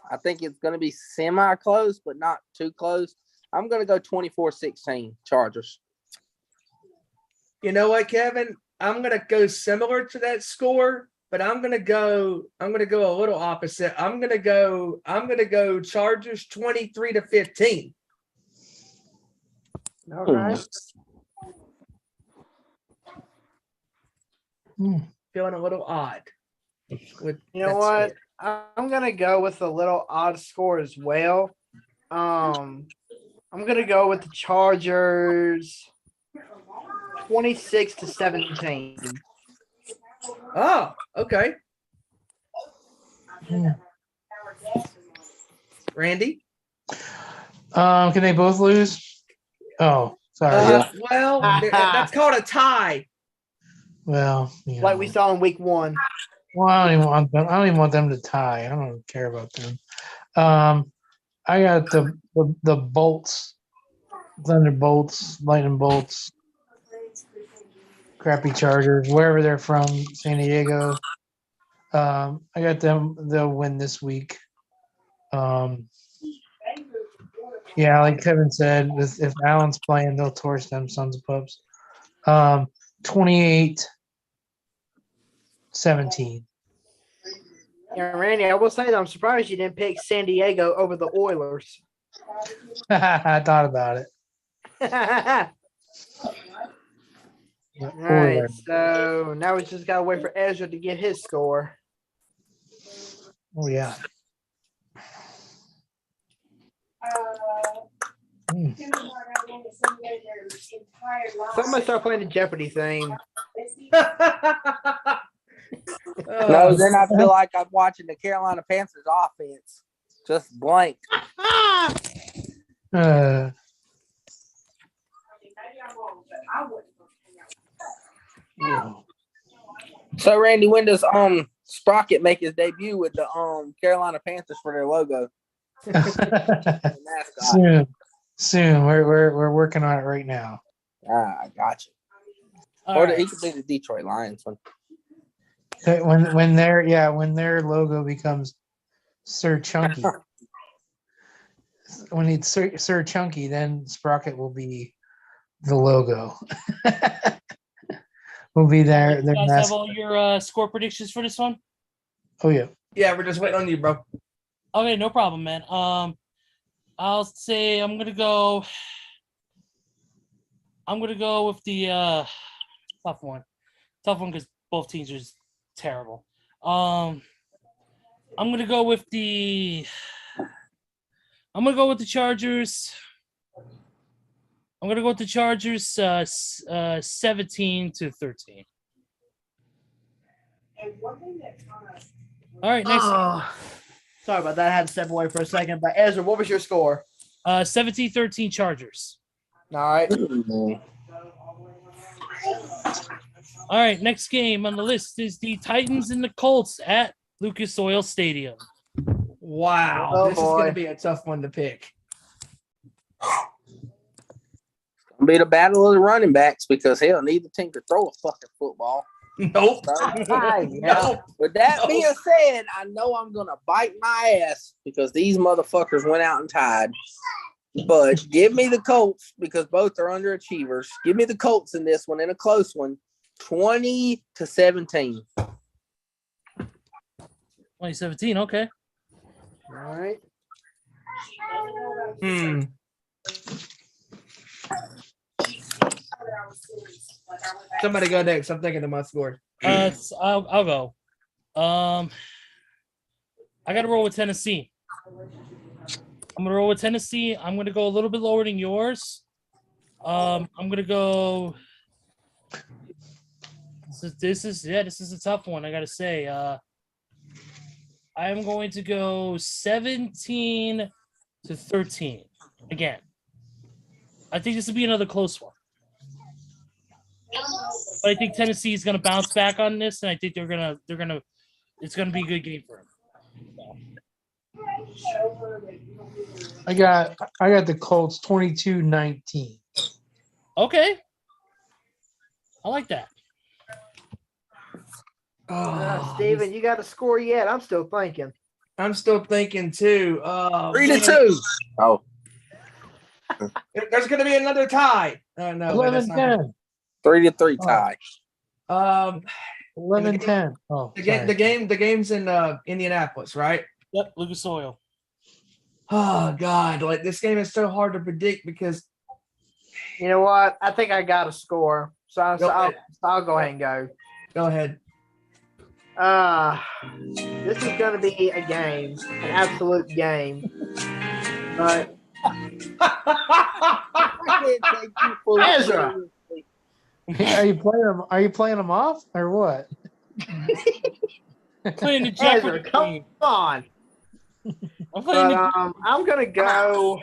I think it's going to be semi-close, but not too close. I'm going to go 24-16 Chargers. You know what, Kevin? I'm going to go similar to that score, but I'm going to go a little opposite. I'm going to go Chargers 23-15. All right. Feeling a little odd. You know what? I'm gonna go with a little odd score as well. I'm gonna go with the Chargers 26-17. Oh, okay. Randy? can they both lose? Oh, sorry. Well, that's called a tie. Well, Like we saw in week 1. Well, I don't even want them. I don't even want them to tie. I don't care about them. I got the bolts, Thunderbolts, Lightning Bolts, crappy Chargers, wherever they're from, San Diego. I got them. They'll win this week. Yeah, like Kevin said, if Allen's playing, they'll torch them sons of pups. 28-17. Yeah, Randy, I will say that I'm surprised you didn't pick San Diego over the Oilers. I thought about it. All right, so now we just gotta wait for Ezra to get his score. Oh yeah. So I'm gonna start playing the Jeopardy theme. No, then I feel like I'm watching the Carolina Panthers offense. Just blank. So Randy, when does Sprocket make his debut with the Carolina Panthers for their logo? Soon. We're working on it right now. I got you. He could be the Detroit Lions one. When their logo becomes Sir Chunky. When it's Sir Chunky, then Sprocket will be the logo. Will be there. You guys have all your score predictions for this one? Oh yeah. Yeah, we're just waiting on you, bro. Okay, no problem, man. I'll say I'm gonna go with the tough one because both teams are terrible. I'm gonna go with the Chargers. I'm gonna go with the Chargers 17-13. All right, next. Sorry about that. I had to step away for a second. But Ezra, what was your score? 17-13 Chargers. All right. All right, next game on the list is the Titans and the Colts at Lucas Oil Stadium. Wow, Oh, this is going to be a tough one to pick. It'll be the battle of the running backs because hell, neither team could throw a fucking football. Nope. No. With that being said, I know I'm gonna bite my ass because these motherfuckers went out and tied. But give me the Colts because both are underachievers. Give me the Colts in this one, in a close one, 20-17. 2017, okay. All right. Somebody go next. I'm thinking of my score. I'll go. I got to roll with Tennessee. I'm gonna roll with Tennessee. I'm gonna go a little bit lower than yours. I'm gonna go. This is a tough one. I gotta say. I'm going to go 17-13 again. I think this will be another close one. But I think Tennessee is going to bounce back on this, and I think it's going to be a good game for them. I got the Colts 22-19. Okay. I like that. Steven, you got a score yet? I'm still thinking. I'm still thinking too. 3-2. Oh, There's going to be another tie. Oh, no. 11-10. 3-3 tie. 11-10. Oh, The game's in Indianapolis, right? Yep, Lucas Oil. Oh God, like this game is so hard to predict because You know what? I think I got a score. So I'll go ahead and go. go ahead. This is going to be a game, an absolute game. But Ezra, Are you playing them off or what? Playing the Ezra, Jeopardy come game. on. I'm playing But the I'm going to go.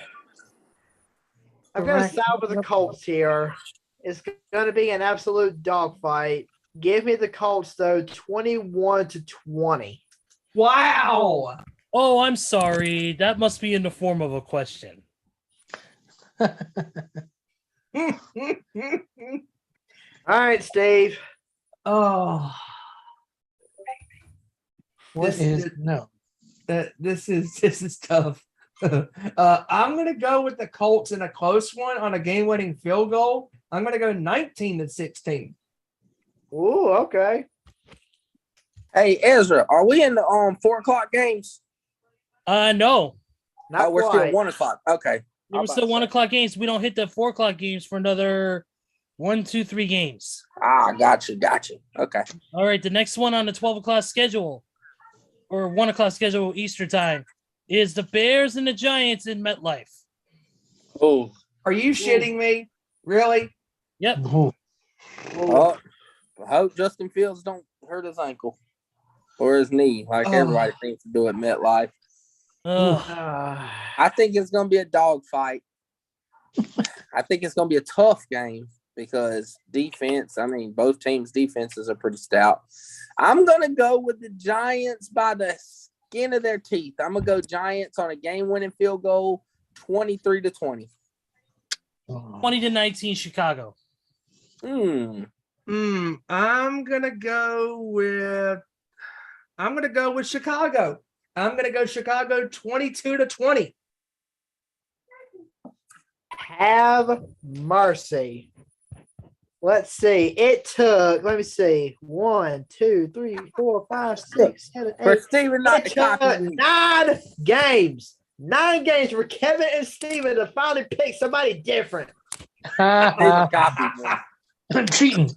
I'm going to side with the Colts here. It's going to be an absolute dogfight. Give me the Colts though, 21-20. Wow. Oh, I'm sorry. That must be in the form of a question. All right, Steve. Oh, This is tough. I'm gonna go with the Colts in a close one on a game-winning field goal. I'm gonna go 19-16. Ooh, okay. Hey, Ezra, are we in the 4:00 games? No. Not We're still quite. 1 o'clock. Okay. We're still 1 o'clock games. We don't hit the 4 o'clock games for another 1, 2, 3 games. Got you. Okay. All right, the next one on the 12 o'clock schedule or 1 o'clock schedule Eastern time is the Bears and the Giants in MetLife. Oh. Are you shitting me? Really? Yep. Oh, I hope Justin Fields don't hurt his ankle or his knee like everybody seems to do at MetLife. I think it's going to be a dogfight. I think it's going to be a tough game because defense, both teams' defenses are pretty stout. I'm going to go with the Giants by the skin of their teeth. I'm going to go Giants on a game-winning field goal, 23-20. 20-19 Chicago. I'm gonna go with Chicago. I'm gonna go Chicago 22-20. Have mercy. Let's see. It took, let me see, 1, 2, 3, 4, 5, 6, 7, 8. For Steven not It to copy took me. 9 games. 9 games for Kevin and Steven to finally pick somebody different. Steven copied me. Cheating.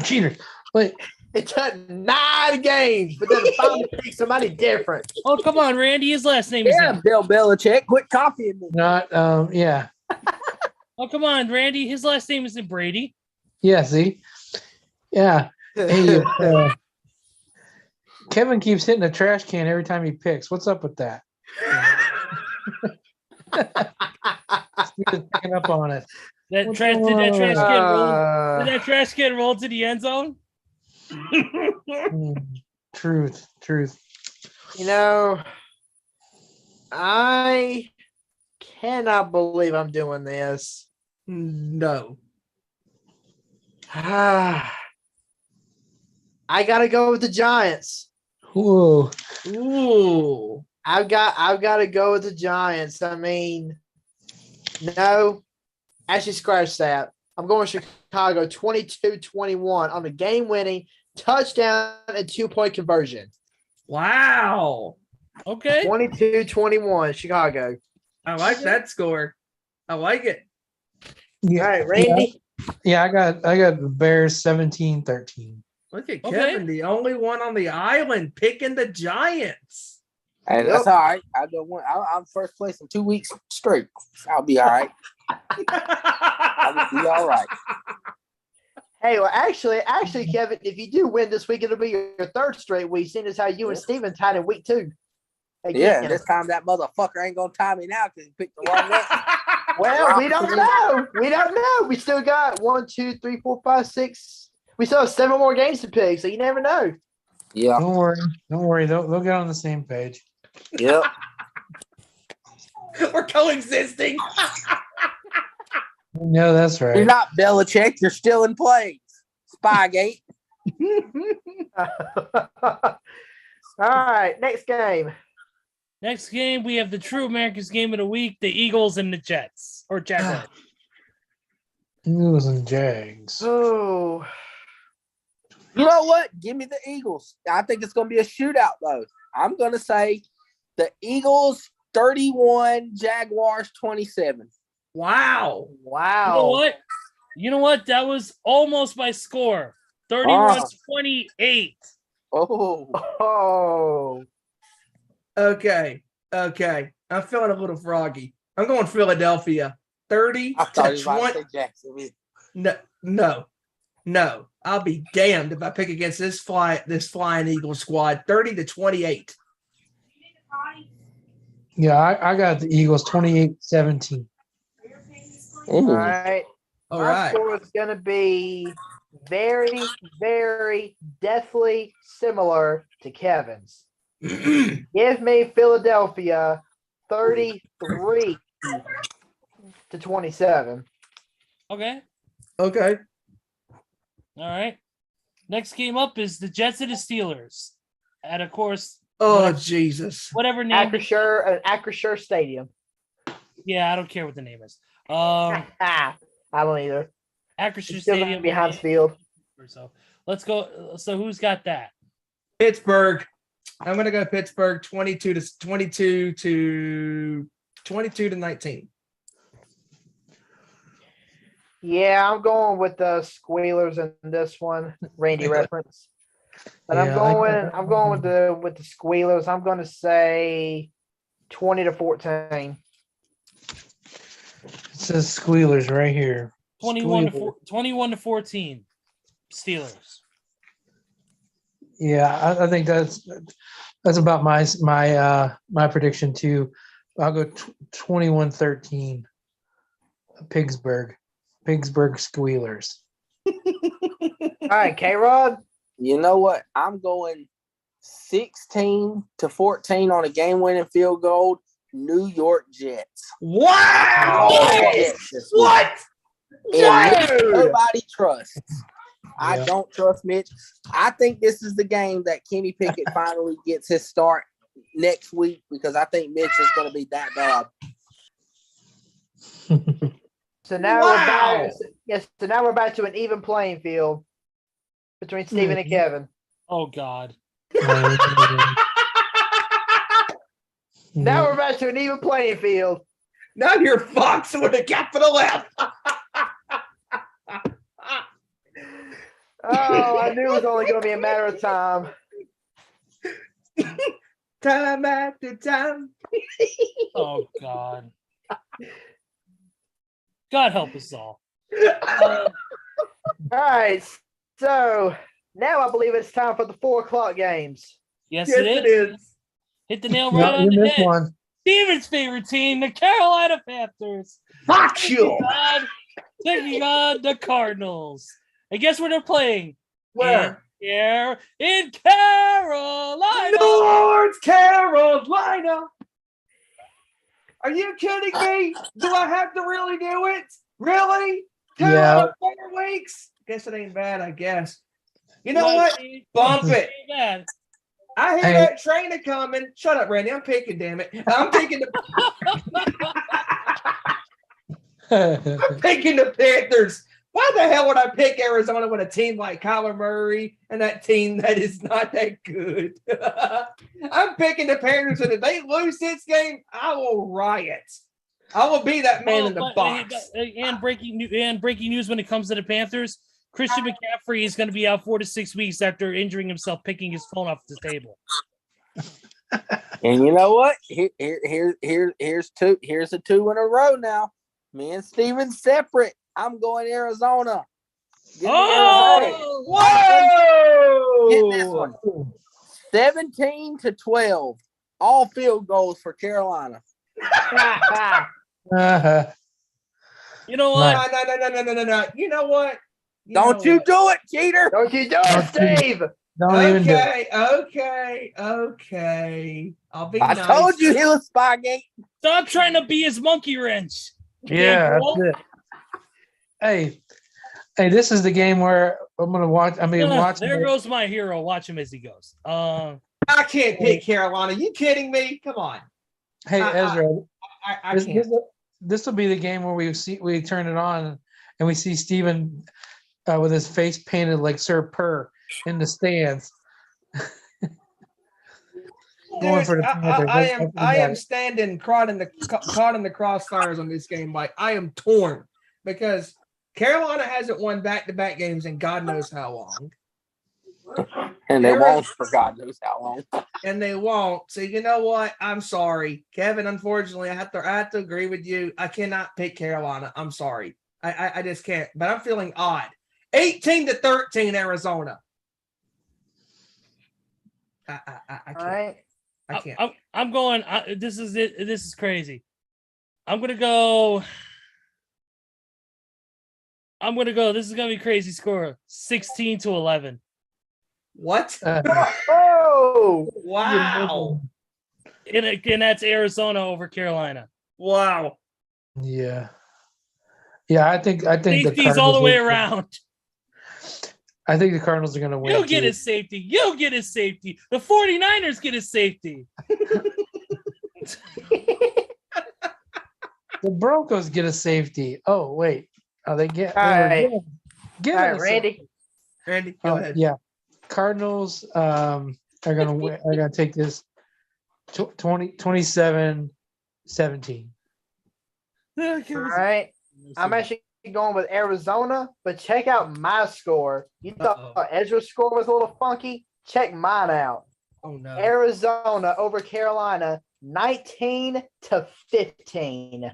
Cheaters. Wait. It took 9 games, but then finally pick somebody different. Oh, come on, Randy. His last name is Yeah, Bill Belichick, quit copying me. Not yeah. Oh, come on, Randy. His last name isn't Brady. Yeah, see? Yeah. Hey, Kevin keeps hitting a trash can every time he picks. What's up with that? Steven's picking up on it. Did that trash can roll to the end zone? Truth. You know, I cannot believe I'm doing this. No. I gotta go with the Giants. Whoa. Ooh. I've got to go with the Giants. No, actually scratch that. I'm going Chicago 22-21 on the game-winning touchdown and 2-point conversion. Wow. Okay. 22-21 Chicago. I like that score. I like it. Yeah. All right, Randy. Yeah, I got the Bears 17-13. Look at Okay. Kevin, the only one on the island picking the Giants. And that's all right. I'm first place in 2 weeks straight. I'll be all right. I'll be all right. Hey, well, actually, Kevin, if you do win this week, it'll be your third straight week, seeing as how you and Steven tied in week 2. Yeah, this time that motherfucker ain't gonna tie me now because he picked the wrong one. Well, we don't know. We don't know. We still got 1, 2, 3, 4, 5, 6. We still have 7 more games to pick, so you never know. Yeah. Don't worry. They'll get on the same page. Yep. We're coexisting. No, that's You're right. not Belichick. You're still in plays. Spygate. All right, next game. Next game, we have the true America's game of the week: the Eagles and the Jets or Jaguars. Eagles and Jags. Oh, You know what? Give me the Eagles. I think it's going to be a shootout, though. I'm going to say the Eagles 31, Jaguars 27. Wow. wow. You know what? That was almost my score. 31-28. Oh. Oh, Okay. I'm feeling a little froggy. I'm going Philadelphia. 30 I thought to you were about to 20. say Jacksonville. No. I'll be damned if I pick against this flying Eagle squad. 30 to 28. Yeah, I got the Eagles 28-17. all right. All My right. score is going to be very, very deathly similar to Kevin's. Give me Philadelphia 33 to 27. Okay. Okay. All right. Next game up is the Jets and the Steelers. And of course, Oh, Jesus. whatever name. Acrisure Stadium. Yeah, I don't care what the name is. I don't either. Acrisure It's still gonna Stadium. be Heinz Field. So let's go. So who's got that? Pittsburgh. I'm going to go Pittsburgh 22 to 19. Yeah, I'm going with the Squealers in this one. Randy reference. But Yeah, I'm going with the Squealers. I'm going to say 20 to 14. It says Squealers right here. 21 to 14. Steelers. Yeah, I think that's about my prediction too. I'll go 21-13. Pittsburgh Squealers. All right, K-Rod. You know what? I'm going 16 to 14 on a game-winning field goal. New York Jets. Wow. What? What? Nobody trusts. I Yeah. don't trust Mitch. I think this is the game that Kenny Pickett finally gets his start next week because I think Mitch is going to be that bad. So now Wow. So now we're back to an even playing field between Steven and Kevin. Oh God. Now we're back to an even playing field. Now you're Fox with a capital F. Oh, I knew it was only going to be a matter of time. Time after time. Oh God. God help us all. All right, so now I believe it's time for the 4:00 games. Yes, Yes, it is. Hit the nail right Yeah, on you the missed head. one. Steven's favorite team, the Carolina Panthers. Fuck you. Taking on the Cardinals. And guess where they're playing? Where? Here in Carolina. North Carolina. Are you kidding me? Do I have to really do it? Really? 2 out of 4 weeks? Guess it ain't bad, I guess. You know what? Bump it. Bad. I hear Hey. that train coming. Shut up, Randy. I'm picking, damn it. I'm picking the Panthers. Why the hell would I pick Arizona with a team like Kyler Murray and that team that is not that good? I'm picking the Panthers, and if they lose this game, I will riot. I will be that man in the box. And breaking news when it comes to the Panthers, Christian McCaffrey is going to be out 4 to 6 weeks after injuring himself picking his phone off the table. And you know what? Here's a 2 in a row now. Me and Steven separate. I'm going Arizona. Give me Arizona. Whoa! Get this one. 17-12. All field goals for Carolina. You know what? No. You know what? Don't you do it, cheater. Don't you do it, Steve. Don't even do it. Okay. I'll be I nice. told you he was Spygate. Stop trying to be his monkey wrench. Yeah, that's it. Hey, this is the game where I'm gonna watch. There goes my hero. Watch him as he goes. I can't pick Carolina. You kidding me? Come on. Hey, Ezra, I can't. this will be the game where we turn it on and we see Steven with his face painted like Sir Purr in the stands. Dude, I am standing caught in the crossfires on this game. Like I am torn because Carolina hasn't won back-to-back games in God knows how long. And they won't for God knows how long. And they won't. So you know what? I'm sorry, Kevin. Unfortunately, I have to agree with you. I cannot pick Carolina. I'm sorry. I just can't. But I'm feeling odd. 18-13 Arizona. I can't. All right. I can't. I'm going. This is it. This is crazy. I'm gonna go. This is gonna be a crazy score. 16-11. What? Oh, Wow. And that's Arizona over Carolina. Wow. Yeah. I think Safeties all the way around. I think the Cardinals are going to win. You get his safety. You get his safety. The 49ers get his safety. The Broncos get a safety. Oh, wait. They get All right. Give all it right, a Randy. Randy, go ahead. Yeah. Cardinals are going to win. Are going to take this 27-17. All right. I'm actually going with Arizona, but check out my score. You thought Ezra's score was a little funky? Check mine out. Oh no. Arizona over Carolina, 19-15.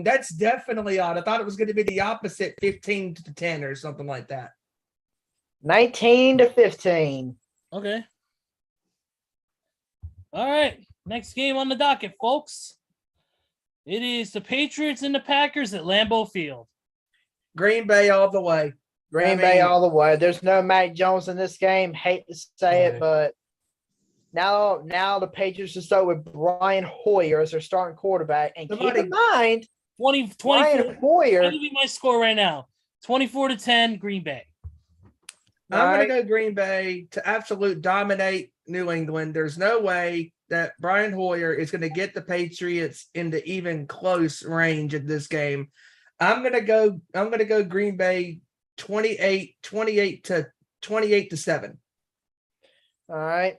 That's definitely odd. I thought it was going to be the opposite, 15-10 or something like that. 19-15. Okay. All right. Next game on the docket, folks. It is the Patriots and the Packers at Lambeau Field. Green Bay all the way. Green Bay all the way. There's no Mac Jones in this game. Hate to say it, but now the Patriots are start with Brian Hoyer as their starting quarterback. And keep in mind, 20, Brian Hoyer. I'll give you my score right now. 24-10, Green Bay. I'm going to go Green Bay to absolute dominate New England. There's no way that Brian Hoyer is going to get the Patriots into even close range in this game. I'm going to go Green Bay 28-7. All right.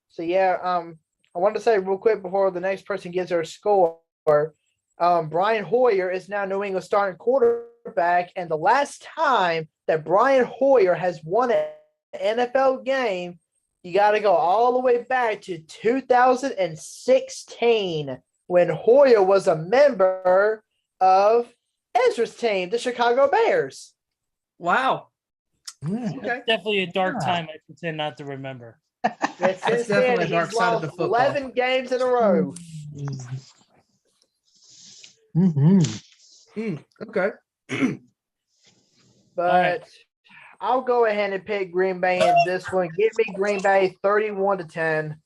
So I wanted to say real quick before the next person gives their score. Brian Hoyer is now New England starting quarterback, and the last time that Brian Hoyer has won an NFL game, you got to go all the way back to 2016 when Hoyer was a member of Ezra's team, the Chicago Bears. Wow. Okay. Definitely a dark time I pretend not to remember. That's definitely a dark side of the football. 11 games in a row. Okay. But I'll go ahead and pick Green Bay in this one. Give me Green Bay 31-10.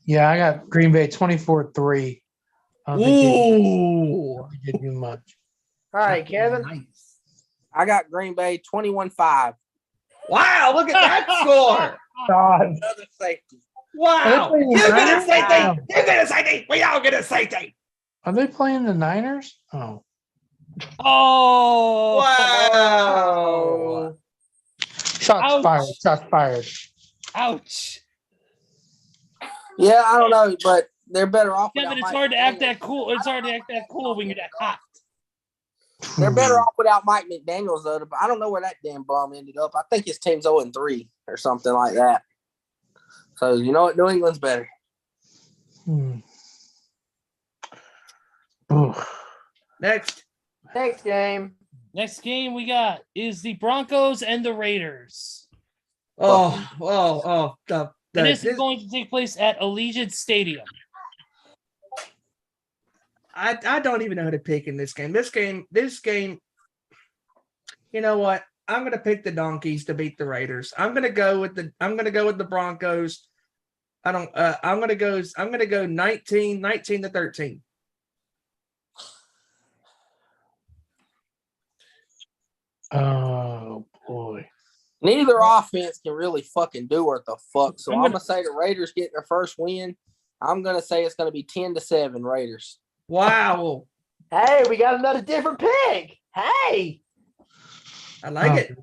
Yeah, I got Green Bay 24-3. Ooh. Didn't do much. All right, Kevin. Nice. I got Green Bay 21-5. Wow, look at that score. God. Another safety. Wow. You Are they get a playing safety. Niners? You get a safety. We all get a safety. Are they playing the Niners? Oh. Oh. Wow. Shots fired. Shots fired. Ouch. Yeah, I don't know, but they're better off. Kevin, without it's Mike hard to act McDaniels. that cool. It's hard to act that cool when you're that hot. They're better off without Mike McDaniels, though. But I don't know where that damn bum ended up. I think his team's 0-3 or something like that. So, you know what? New England's better. Next. Next game. Next game we got is the Broncos and the Raiders. And This is going to take place at Allegiant Stadium. I don't even know who to pick in this game. This game, you know what? I'm gonna pick the Donkeys to beat the Raiders. I'm gonna go with the Broncos. I'm gonna go 19-13. Oh boy. Neither offense can really fucking do worth the fuck. So I'm gonna say the Raiders get their first win. I'm gonna say it's gonna be 10-7 Raiders. Wow. Hey, we got another different pick. Hey. I like it.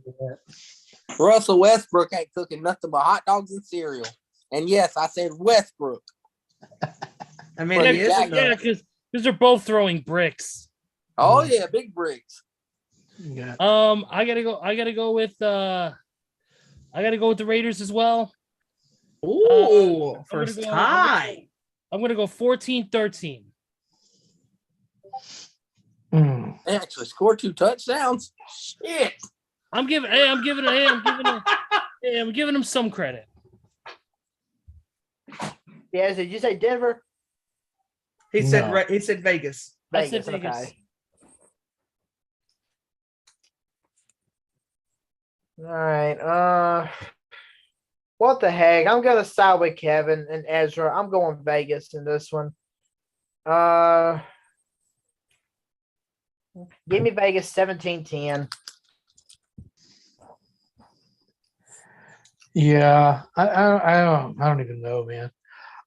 Russell Westbrook ain't cooking nothing but hot dogs and cereal. And yes, I said Westbrook. I mean, he is Yeah, because they're both throwing bricks. Oh yeah, big bricks. Yeah. I gotta go with the Raiders as well. Ooh, I'm first gonna go- tie. I'm gonna go 14-13. Mm. They actually scored 2 touchdowns. Shit. I'm giving them some credit. Yeah, did you say Denver? He said No. he said Vegas. I said Vegas, Vegas. okay. All right. What the heck? I'm gonna side with Kevin and Ezra. I'm going Vegas in this one. Give me Vegas 17-10. Yeah, I don't even know, man.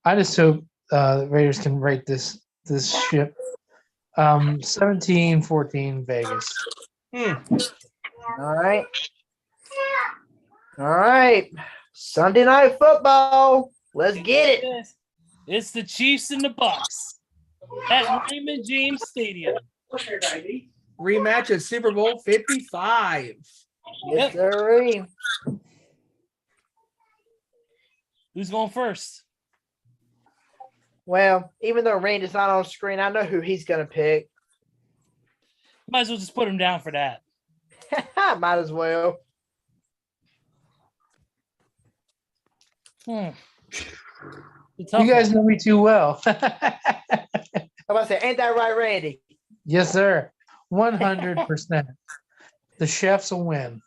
I just hope the Raiders can rate this ship. 17-14 Vegas. All right. All right. Sunday night football. Let's get it. It's the Chiefs and the Bucs at Raymond James Stadium. Rematch of Super Bowl 55. Yes, sir. Who's going first? Well, even though Randy's not on screen, I know who he's gonna pick. Might as well just put him down for that. Might as well. You You guys know me too well. I'm about to say, ain't that right, Randy? Yes, sir. 100%. The chefs will win.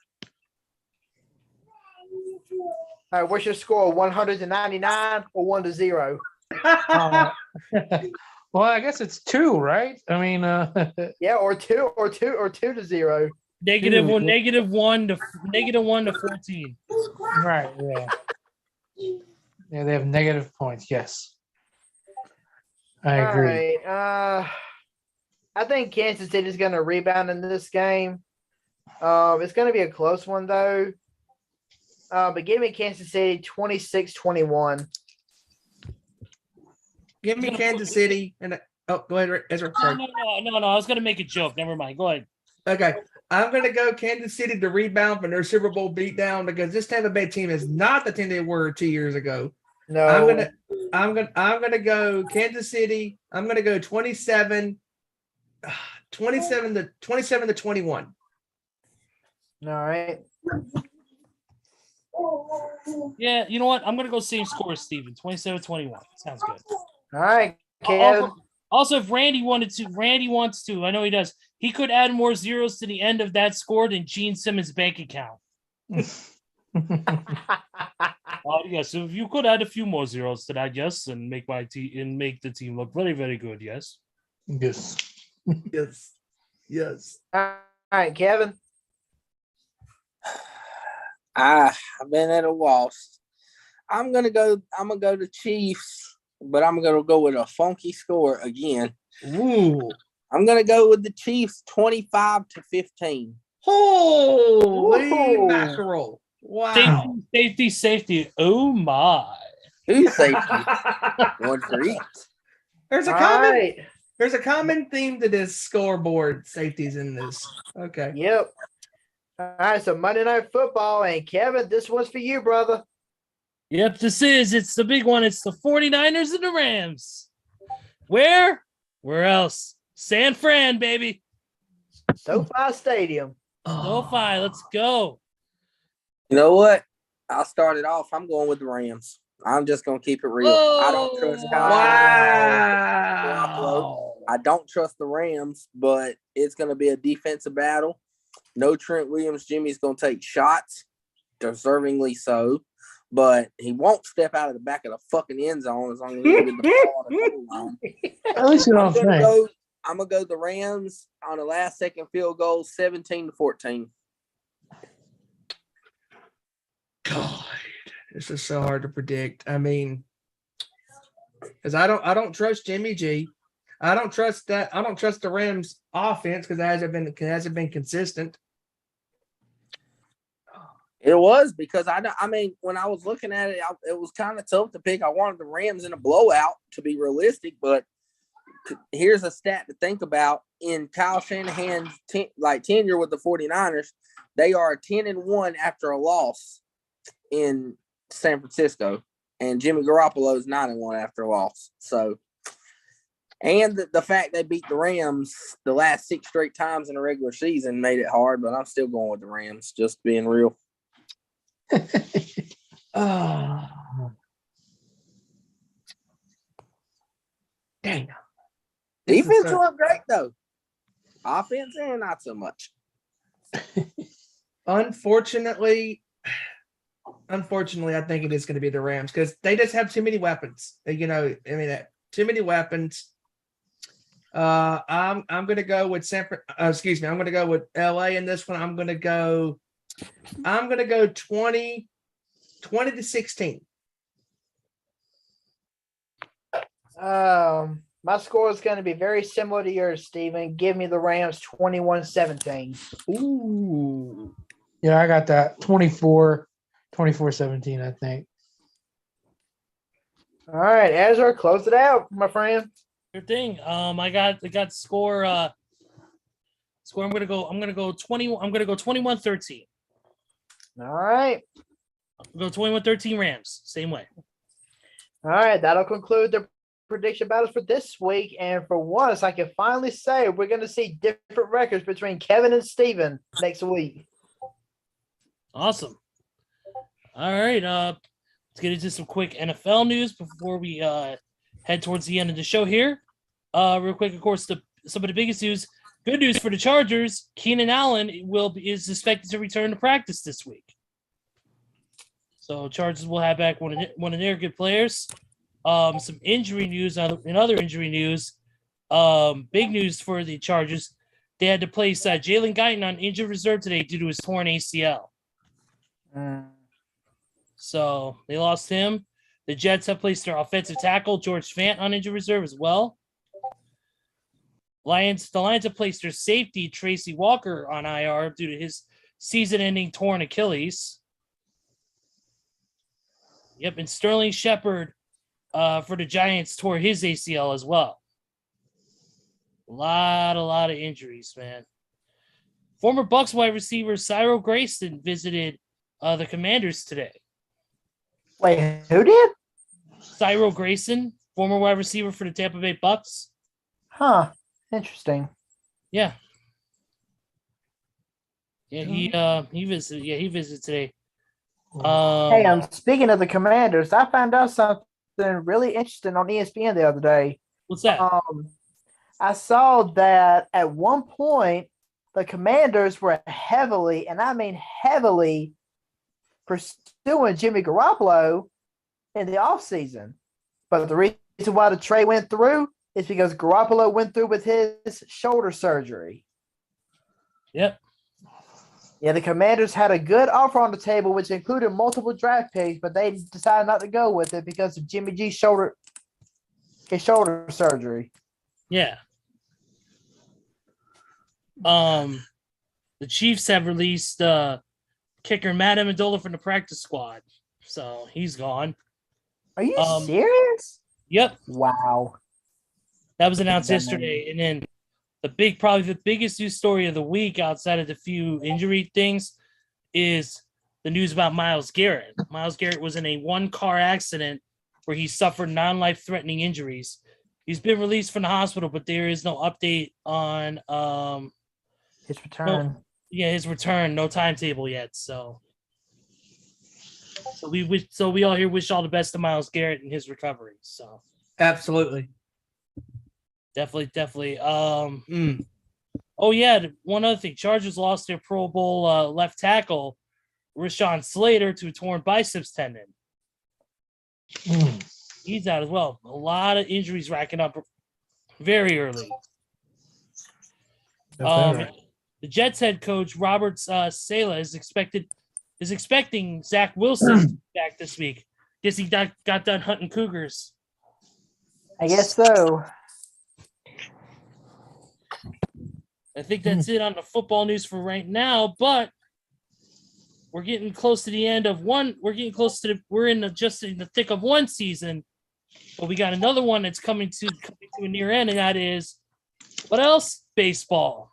All right, what's your score? 199 or 1-0? Well, I guess it's 2, right? I mean, Yeah, or 2-0. Negative 1 to 14. right? Yeah. Yeah, they have negative points. Yes, I agree. All right. I think Kansas City is going to rebound in this game. It's going to be a close one, though. But give me Kansas City 26-21. Give me Kansas City and go ahead, Ezra. Sorry. No. I was gonna make a joke. Never mind. Go ahead. Okay, I'm gonna go Kansas City to rebound from their Super Bowl beatdown because this Tampa Bay team is not the team they were 2 years ago. No, I'm gonna go Kansas City. I'm gonna go 27 to 21. All right. Yeah, you know what? I'm gonna go same score as Steven. 27-21. Sounds good. All right, Kev. Also, if Randy wants to, I know he does. He could add more zeros to the end of that score than Gene Simmons' bank account. Yes, if you could add a few more zeros to that, yes, and make make the team look very, very good, yes. Yes. Yes. All right, Kevin. I've been at a loss. I'm gonna go to Chiefs, but I'm gonna go with a funky score again. Ooh. I'm gonna go with the Chiefs 25-15. Holy Ooh. mackerel. Wow. Safety. Oh my. Two safeties, one for each. There's a All common right. there's a common theme to this scoreboard safeties in this. Okay. Yep. All right. So Monday Night Football, and Kevin, this one's for you, brother. Yep, it's the big one. It's the 49ers and the Rams. Where else? San Fran, baby. SoFi Stadium. SoFi, let's go. You know what? I'll start it off. I'm going with the Rams. I'm just going to keep it real. I don't trust Kyle. Wow. I don't trust the Rams, but it's going to be a defensive battle. No Trent Williams. Jimmy's going to take shots, deservingly so, but he won't step out of the back of the fucking end zone as long as he can get the ball on the goal line. At least you don't think. I'm going to go the Rams on the last second field goal, 17-14. God, this is so hard to predict. I mean, because I don't trust Jimmy G. I don't trust the Rams offense because it hasn't been consistent. It was because I mean, when I was looking at it, it was kind of tough to pick. I wanted the Rams in a blowout to be realistic, but here's a stat to think about. In Kyle Shanahan's tenure with the 49ers, they are 10-1 after a loss in San Francisco, and Jimmy Garoppolo is 9-1 after a loss. So, and the fact they beat the Rams the last 6 straight times in the regular season made it hard, but I'm still going with the Rams, just being real. Oh, dang. Defense looked great, though. Offense, not so much. Unfortunately, I think it is going to be the Rams because they just have too many weapons. Too many weapons. I'm going to go with I'm going to go with LA in this one. I'm going to go 20-16. My score is going to be very similar to yours, Steven. Give me the Rams 21-17. Ooh. Yeah, I got that 24-17, I think. All right, Ezra, close it out, my friend. Good thing. I got score. Score. I'm gonna go 21-13. All right. Go 21-13 Rams. Same way. All right, that'll conclude the prediction battles for this week. And for once, I can finally say we're going to see different records between Kevin and Steven next week. Awesome. All right. Let's get into some quick NFL news before we head towards the end of the show here. Real quick, of course, some of the biggest news. Good news for the Chargers. Keenan Allen is expected to return to practice this week. So Chargers will have back one of their good players. Some injury news and other injury news. Big news for the Chargers. They had to place Jalen Guyton on injured reserve today due to his torn ACL. So they lost him. The Jets have placed their offensive tackle, George Fant, on injured reserve as well. The Lions have placed their safety, Tracy Walker, on IR due to his season-ending torn Achilles. Yep, and Sterling Shepard for the Giants tore his ACL as well. A lot of injuries, man. Former Bucs wide receiver Cyril Grayson visited the Commanders today. Wait, who did? Cyril Grayson, former wide receiver for the Tampa Bay Bucs. Huh. Interesting. Yeah. Yeah, he visited. Yeah, he visited today. Hey, speaking of the Commanders, I found out something really interesting on ESPN the other day. What's that? I saw that at one point the Commanders were heavily, and I mean heavily, pursuing Jimmy Garoppolo in the offseason. But the reason why the trade went through is because Garoppolo went through with his shoulder surgery. Yep. Yeah, the Commanders had a good offer on the table, which included multiple draft picks, but they decided not to go with it because of Jimmy G's shoulder surgery. Yeah. The Chiefs have released kicker Matt Amendola from the practice squad, so he's gone. Are you Um, serious? Yep, Wow. that was announced That yesterday. And then probably the biggest news story of the week outside of the few injury things is the news about Myles Garrett. Myles Garrett was in a one-car accident where he suffered non-life-threatening injuries. He's been released from the hospital, but there is no update on his return. his return. No timetable yet. So we all here wish all the best to Myles Garrett in his recovery. So Absolutely. definitely. Oh yeah, one other thing. Chargers lost their Pro Bowl left tackle, Rashawn Slater, to a torn biceps tendon. He's out as well. A lot of injuries racking up very early. The Jets head coach Robert Saleh is expecting Zach Wilson back this week. Guess he got done hunting cougars. I guess so. I think that's it on the football news for right now, but we're getting close to the end of one. We're in the thick of one season, but we got another one that's coming to a near end, and that is what else? Baseball.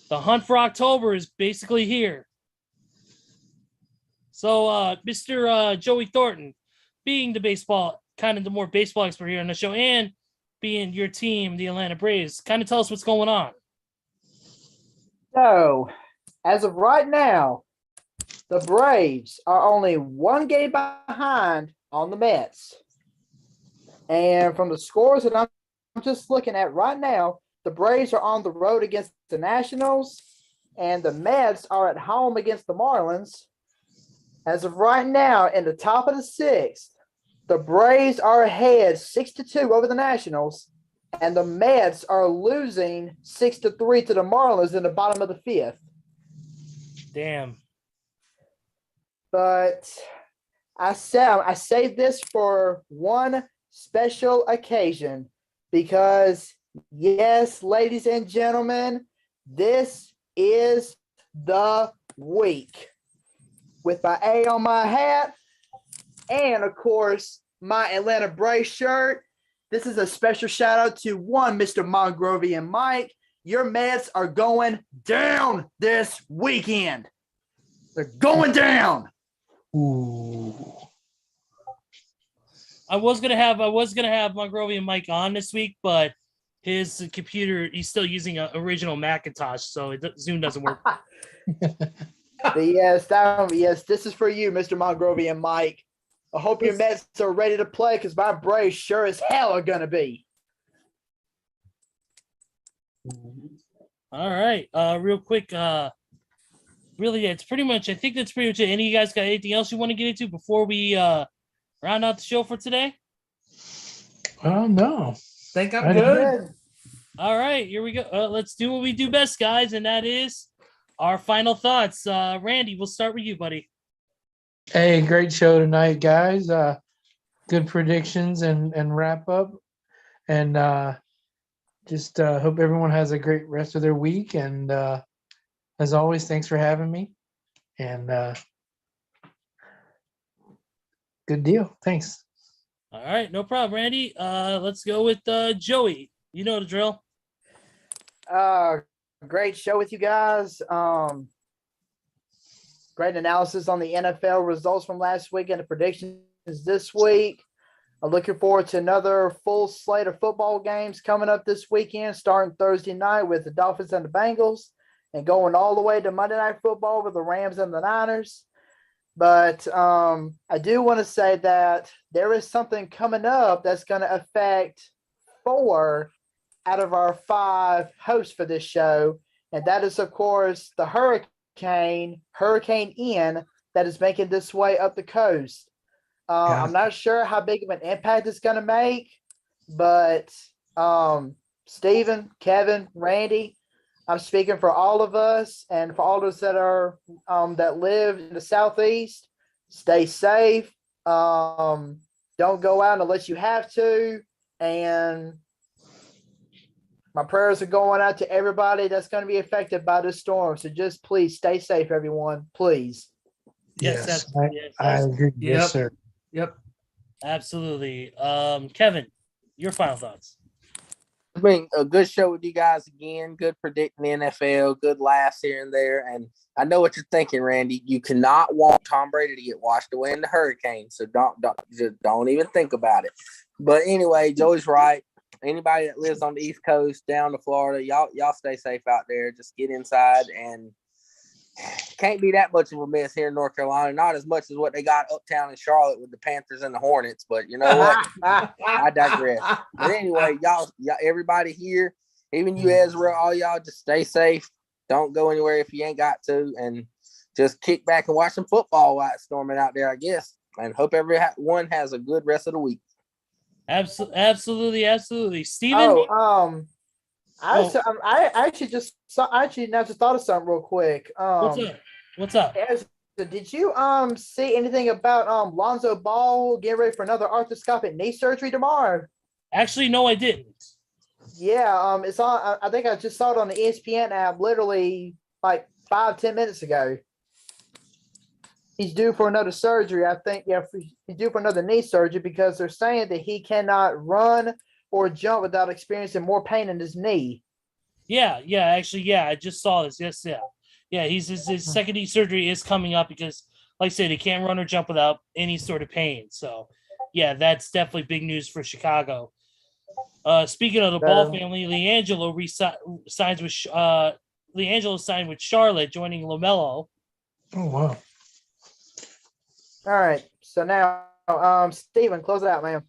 The hunt for October is basically here. So, Mr. Joey Thornton, being the more baseball expert here on the show, and being your team, the Atlanta Braves, kind of tell us what's going on. So, as of right now, the Braves are only one game behind on the Mets. And from the scores that I'm just looking at right now, the Braves are on the road against the Nationals, and the Mets are at home against the Marlins. As of right now, in the top of the sixth, the Braves are ahead 6-2 over the Nationals, and the Mets are losing 6-3 to the Marlins in the bottom of the fifth. Damn. But I say this for one special occasion because, yes, ladies and gentlemen, this is the week. With my A on my hat and, of course, my Atlanta Braves shirt. This is a special shout out to one Mr. Montgomery and Mike. Your Mets are going down this weekend. They're going down. Ooh. I was gonna have Montgomery and Mike on this week, but his computer, he's still using an original Macintosh, so Zoom doesn't work. But yes, this is for you, Mr. Montgomery and Mike. I hope your Mets are ready to play because my Braves sure as hell are gonna be. All right, real quick, really, it's pretty much. I think that's pretty much it. Any of you guys got anything else you want to get into before we round out the show for today? No. Think I'm good. All right, here we go. Let's do what we do best, guys, and that is our final thoughts. Randy, we'll start with you, buddy. Hey, great show tonight, guys. Good predictions and wrap up. And just hope everyone has a great rest of their week. And as always, thanks for having me. And good deal. Thanks. All right, no problem, Randy. Let's go with Joey. You know the drill. Great show with you guys. Great analysis on the NFL results from last week and the predictions this week. I'm looking forward to another full slate of football games coming up this weekend, starting Thursday night with the Dolphins and the Bengals, and going all the way to Monday Night Football with the Rams and the Niners. But I do want to say that there is something coming up that's going to affect 4 out of our 5 hosts for this show, and that is, of course, the Hurricane Ian that is making this way up the coast. I'm not sure how big of an impact it's going to make, but Stephen, Kevin, Randy, I'm speaking for all of us and for all those that are that live in the Southeast. Stay safe. Don't go out unless you have to. And my prayers are going out to everybody that's going to be affected by this storm. So just please stay safe, everyone. Please. Yes, I agree. Yes, sir. Yep. Absolutely. Kevin, your final thoughts. It's been a good show with you guys again. Good predicting the NFL, good laughs here and there. And I know what you're thinking, Randy. You cannot want Tom Brady to get washed away in the hurricane. So don't even think about it. But anyway, Joey's right. Anybody that lives on the East Coast down to Florida, y'all stay safe out there. Just get inside, and can't be that much of a mess here in North Carolina. Not as much as what they got uptown in Charlotte with the Panthers and the Hornets. But you know what? I digress. But anyway, y'all, everybody here, even you, Ezra, all y'all, just stay safe. Don't go anywhere if you ain't got to, and just kick back and watch some football while it's storming out there, I guess. And hope everyone has a good rest of the week. Absolutely. Steven? I actually just thought of something real quick. What's up? Did you see anything about Lonzo Ball getting ready for another arthroscopic knee surgery tomorrow? Actually, no, I didn't. Yeah, it's on. I think I just saw it on the ESPN app literally like 5-10 minutes ago. He's due for another surgery. I think, he's due for another knee surgery because they're saying that he cannot run or jump without experiencing more pain in his knee. Actually, I just saw this. Yes, yeah. His second knee surgery is coming up because, like I said, he can't run or jump without any sort of pain. So, yeah, that's definitely big news for Chicago. Speaking of the Ball family, LiAngelo signed with Charlotte, joining LaMelo. Oh wow! All right, so now, Steven, close it out, man.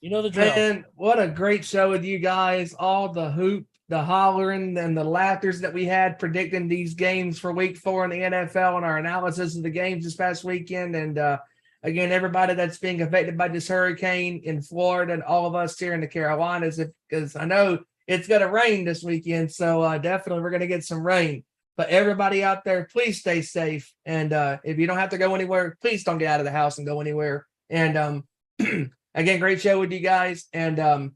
You know the drill. Man, what a great show with you guys. All the hoop, the hollering, and the laughters that we had predicting these games for week 4 in the NFL and our analysis of the games this past weekend. And again, everybody that's being affected by this hurricane in Florida and all of us here in the Carolinas, because I know it's going to rain this weekend. So definitely we're going to get some rain. But everybody out there, please stay safe. And if you don't have to go anywhere, please don't get out of the house and go anywhere. And again, great show with you guys. And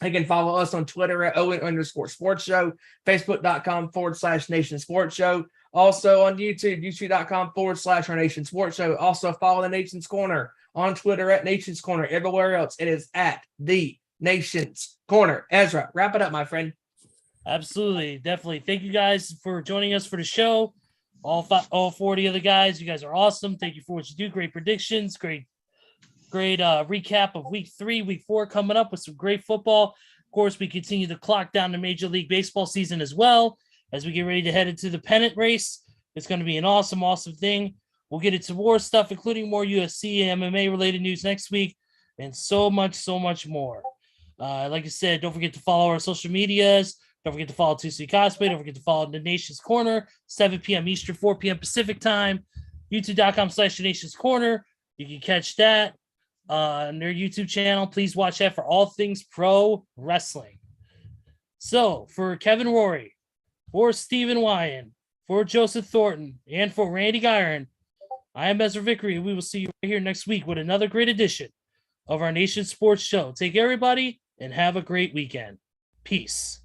you can follow us on Twitter at @ON_sports show, Facebook.com/Nation Sports Show. Also on YouTube, YouTube.com/Our Nation Sports Show. Also follow the Nation's Corner on Twitter at Nation's Corner. Everywhere else, it is at the Nation's Corner. Ezra, wrap it up, my friend. Absolutely. Definitely. Thank you guys for joining us for the show. All 40 of the guys. You guys are awesome. Thank you for what you do. Great predictions. Great recap of week 3, week 4 coming up with some great football. Of course, we continue to clock down the Major League Baseball season as well as we get ready to head into the pennant race. It's going to be an awesome thing. We'll get into more stuff, including more UFC and MMA related news next week and so much more. Like I said, don't forget to follow our social medias. Don't forget to follow 2C Cosplay. Don't forget to follow The Nation's Corner, 7 p.m. Eastern, 4 p.m. Pacific time. YouTube.com/The Nation's Corner. You can catch that on their YouTube channel. Please watch that for all things pro wrestling. So, for Kevin Rory, for Stephen Wyand, for Joseph Thornton, and for Randy Giron, I am Ezra Vickery, and we will see you right here next week with another great edition of Our Nation Sports Show. Take care, everybody, and have a great weekend. Peace.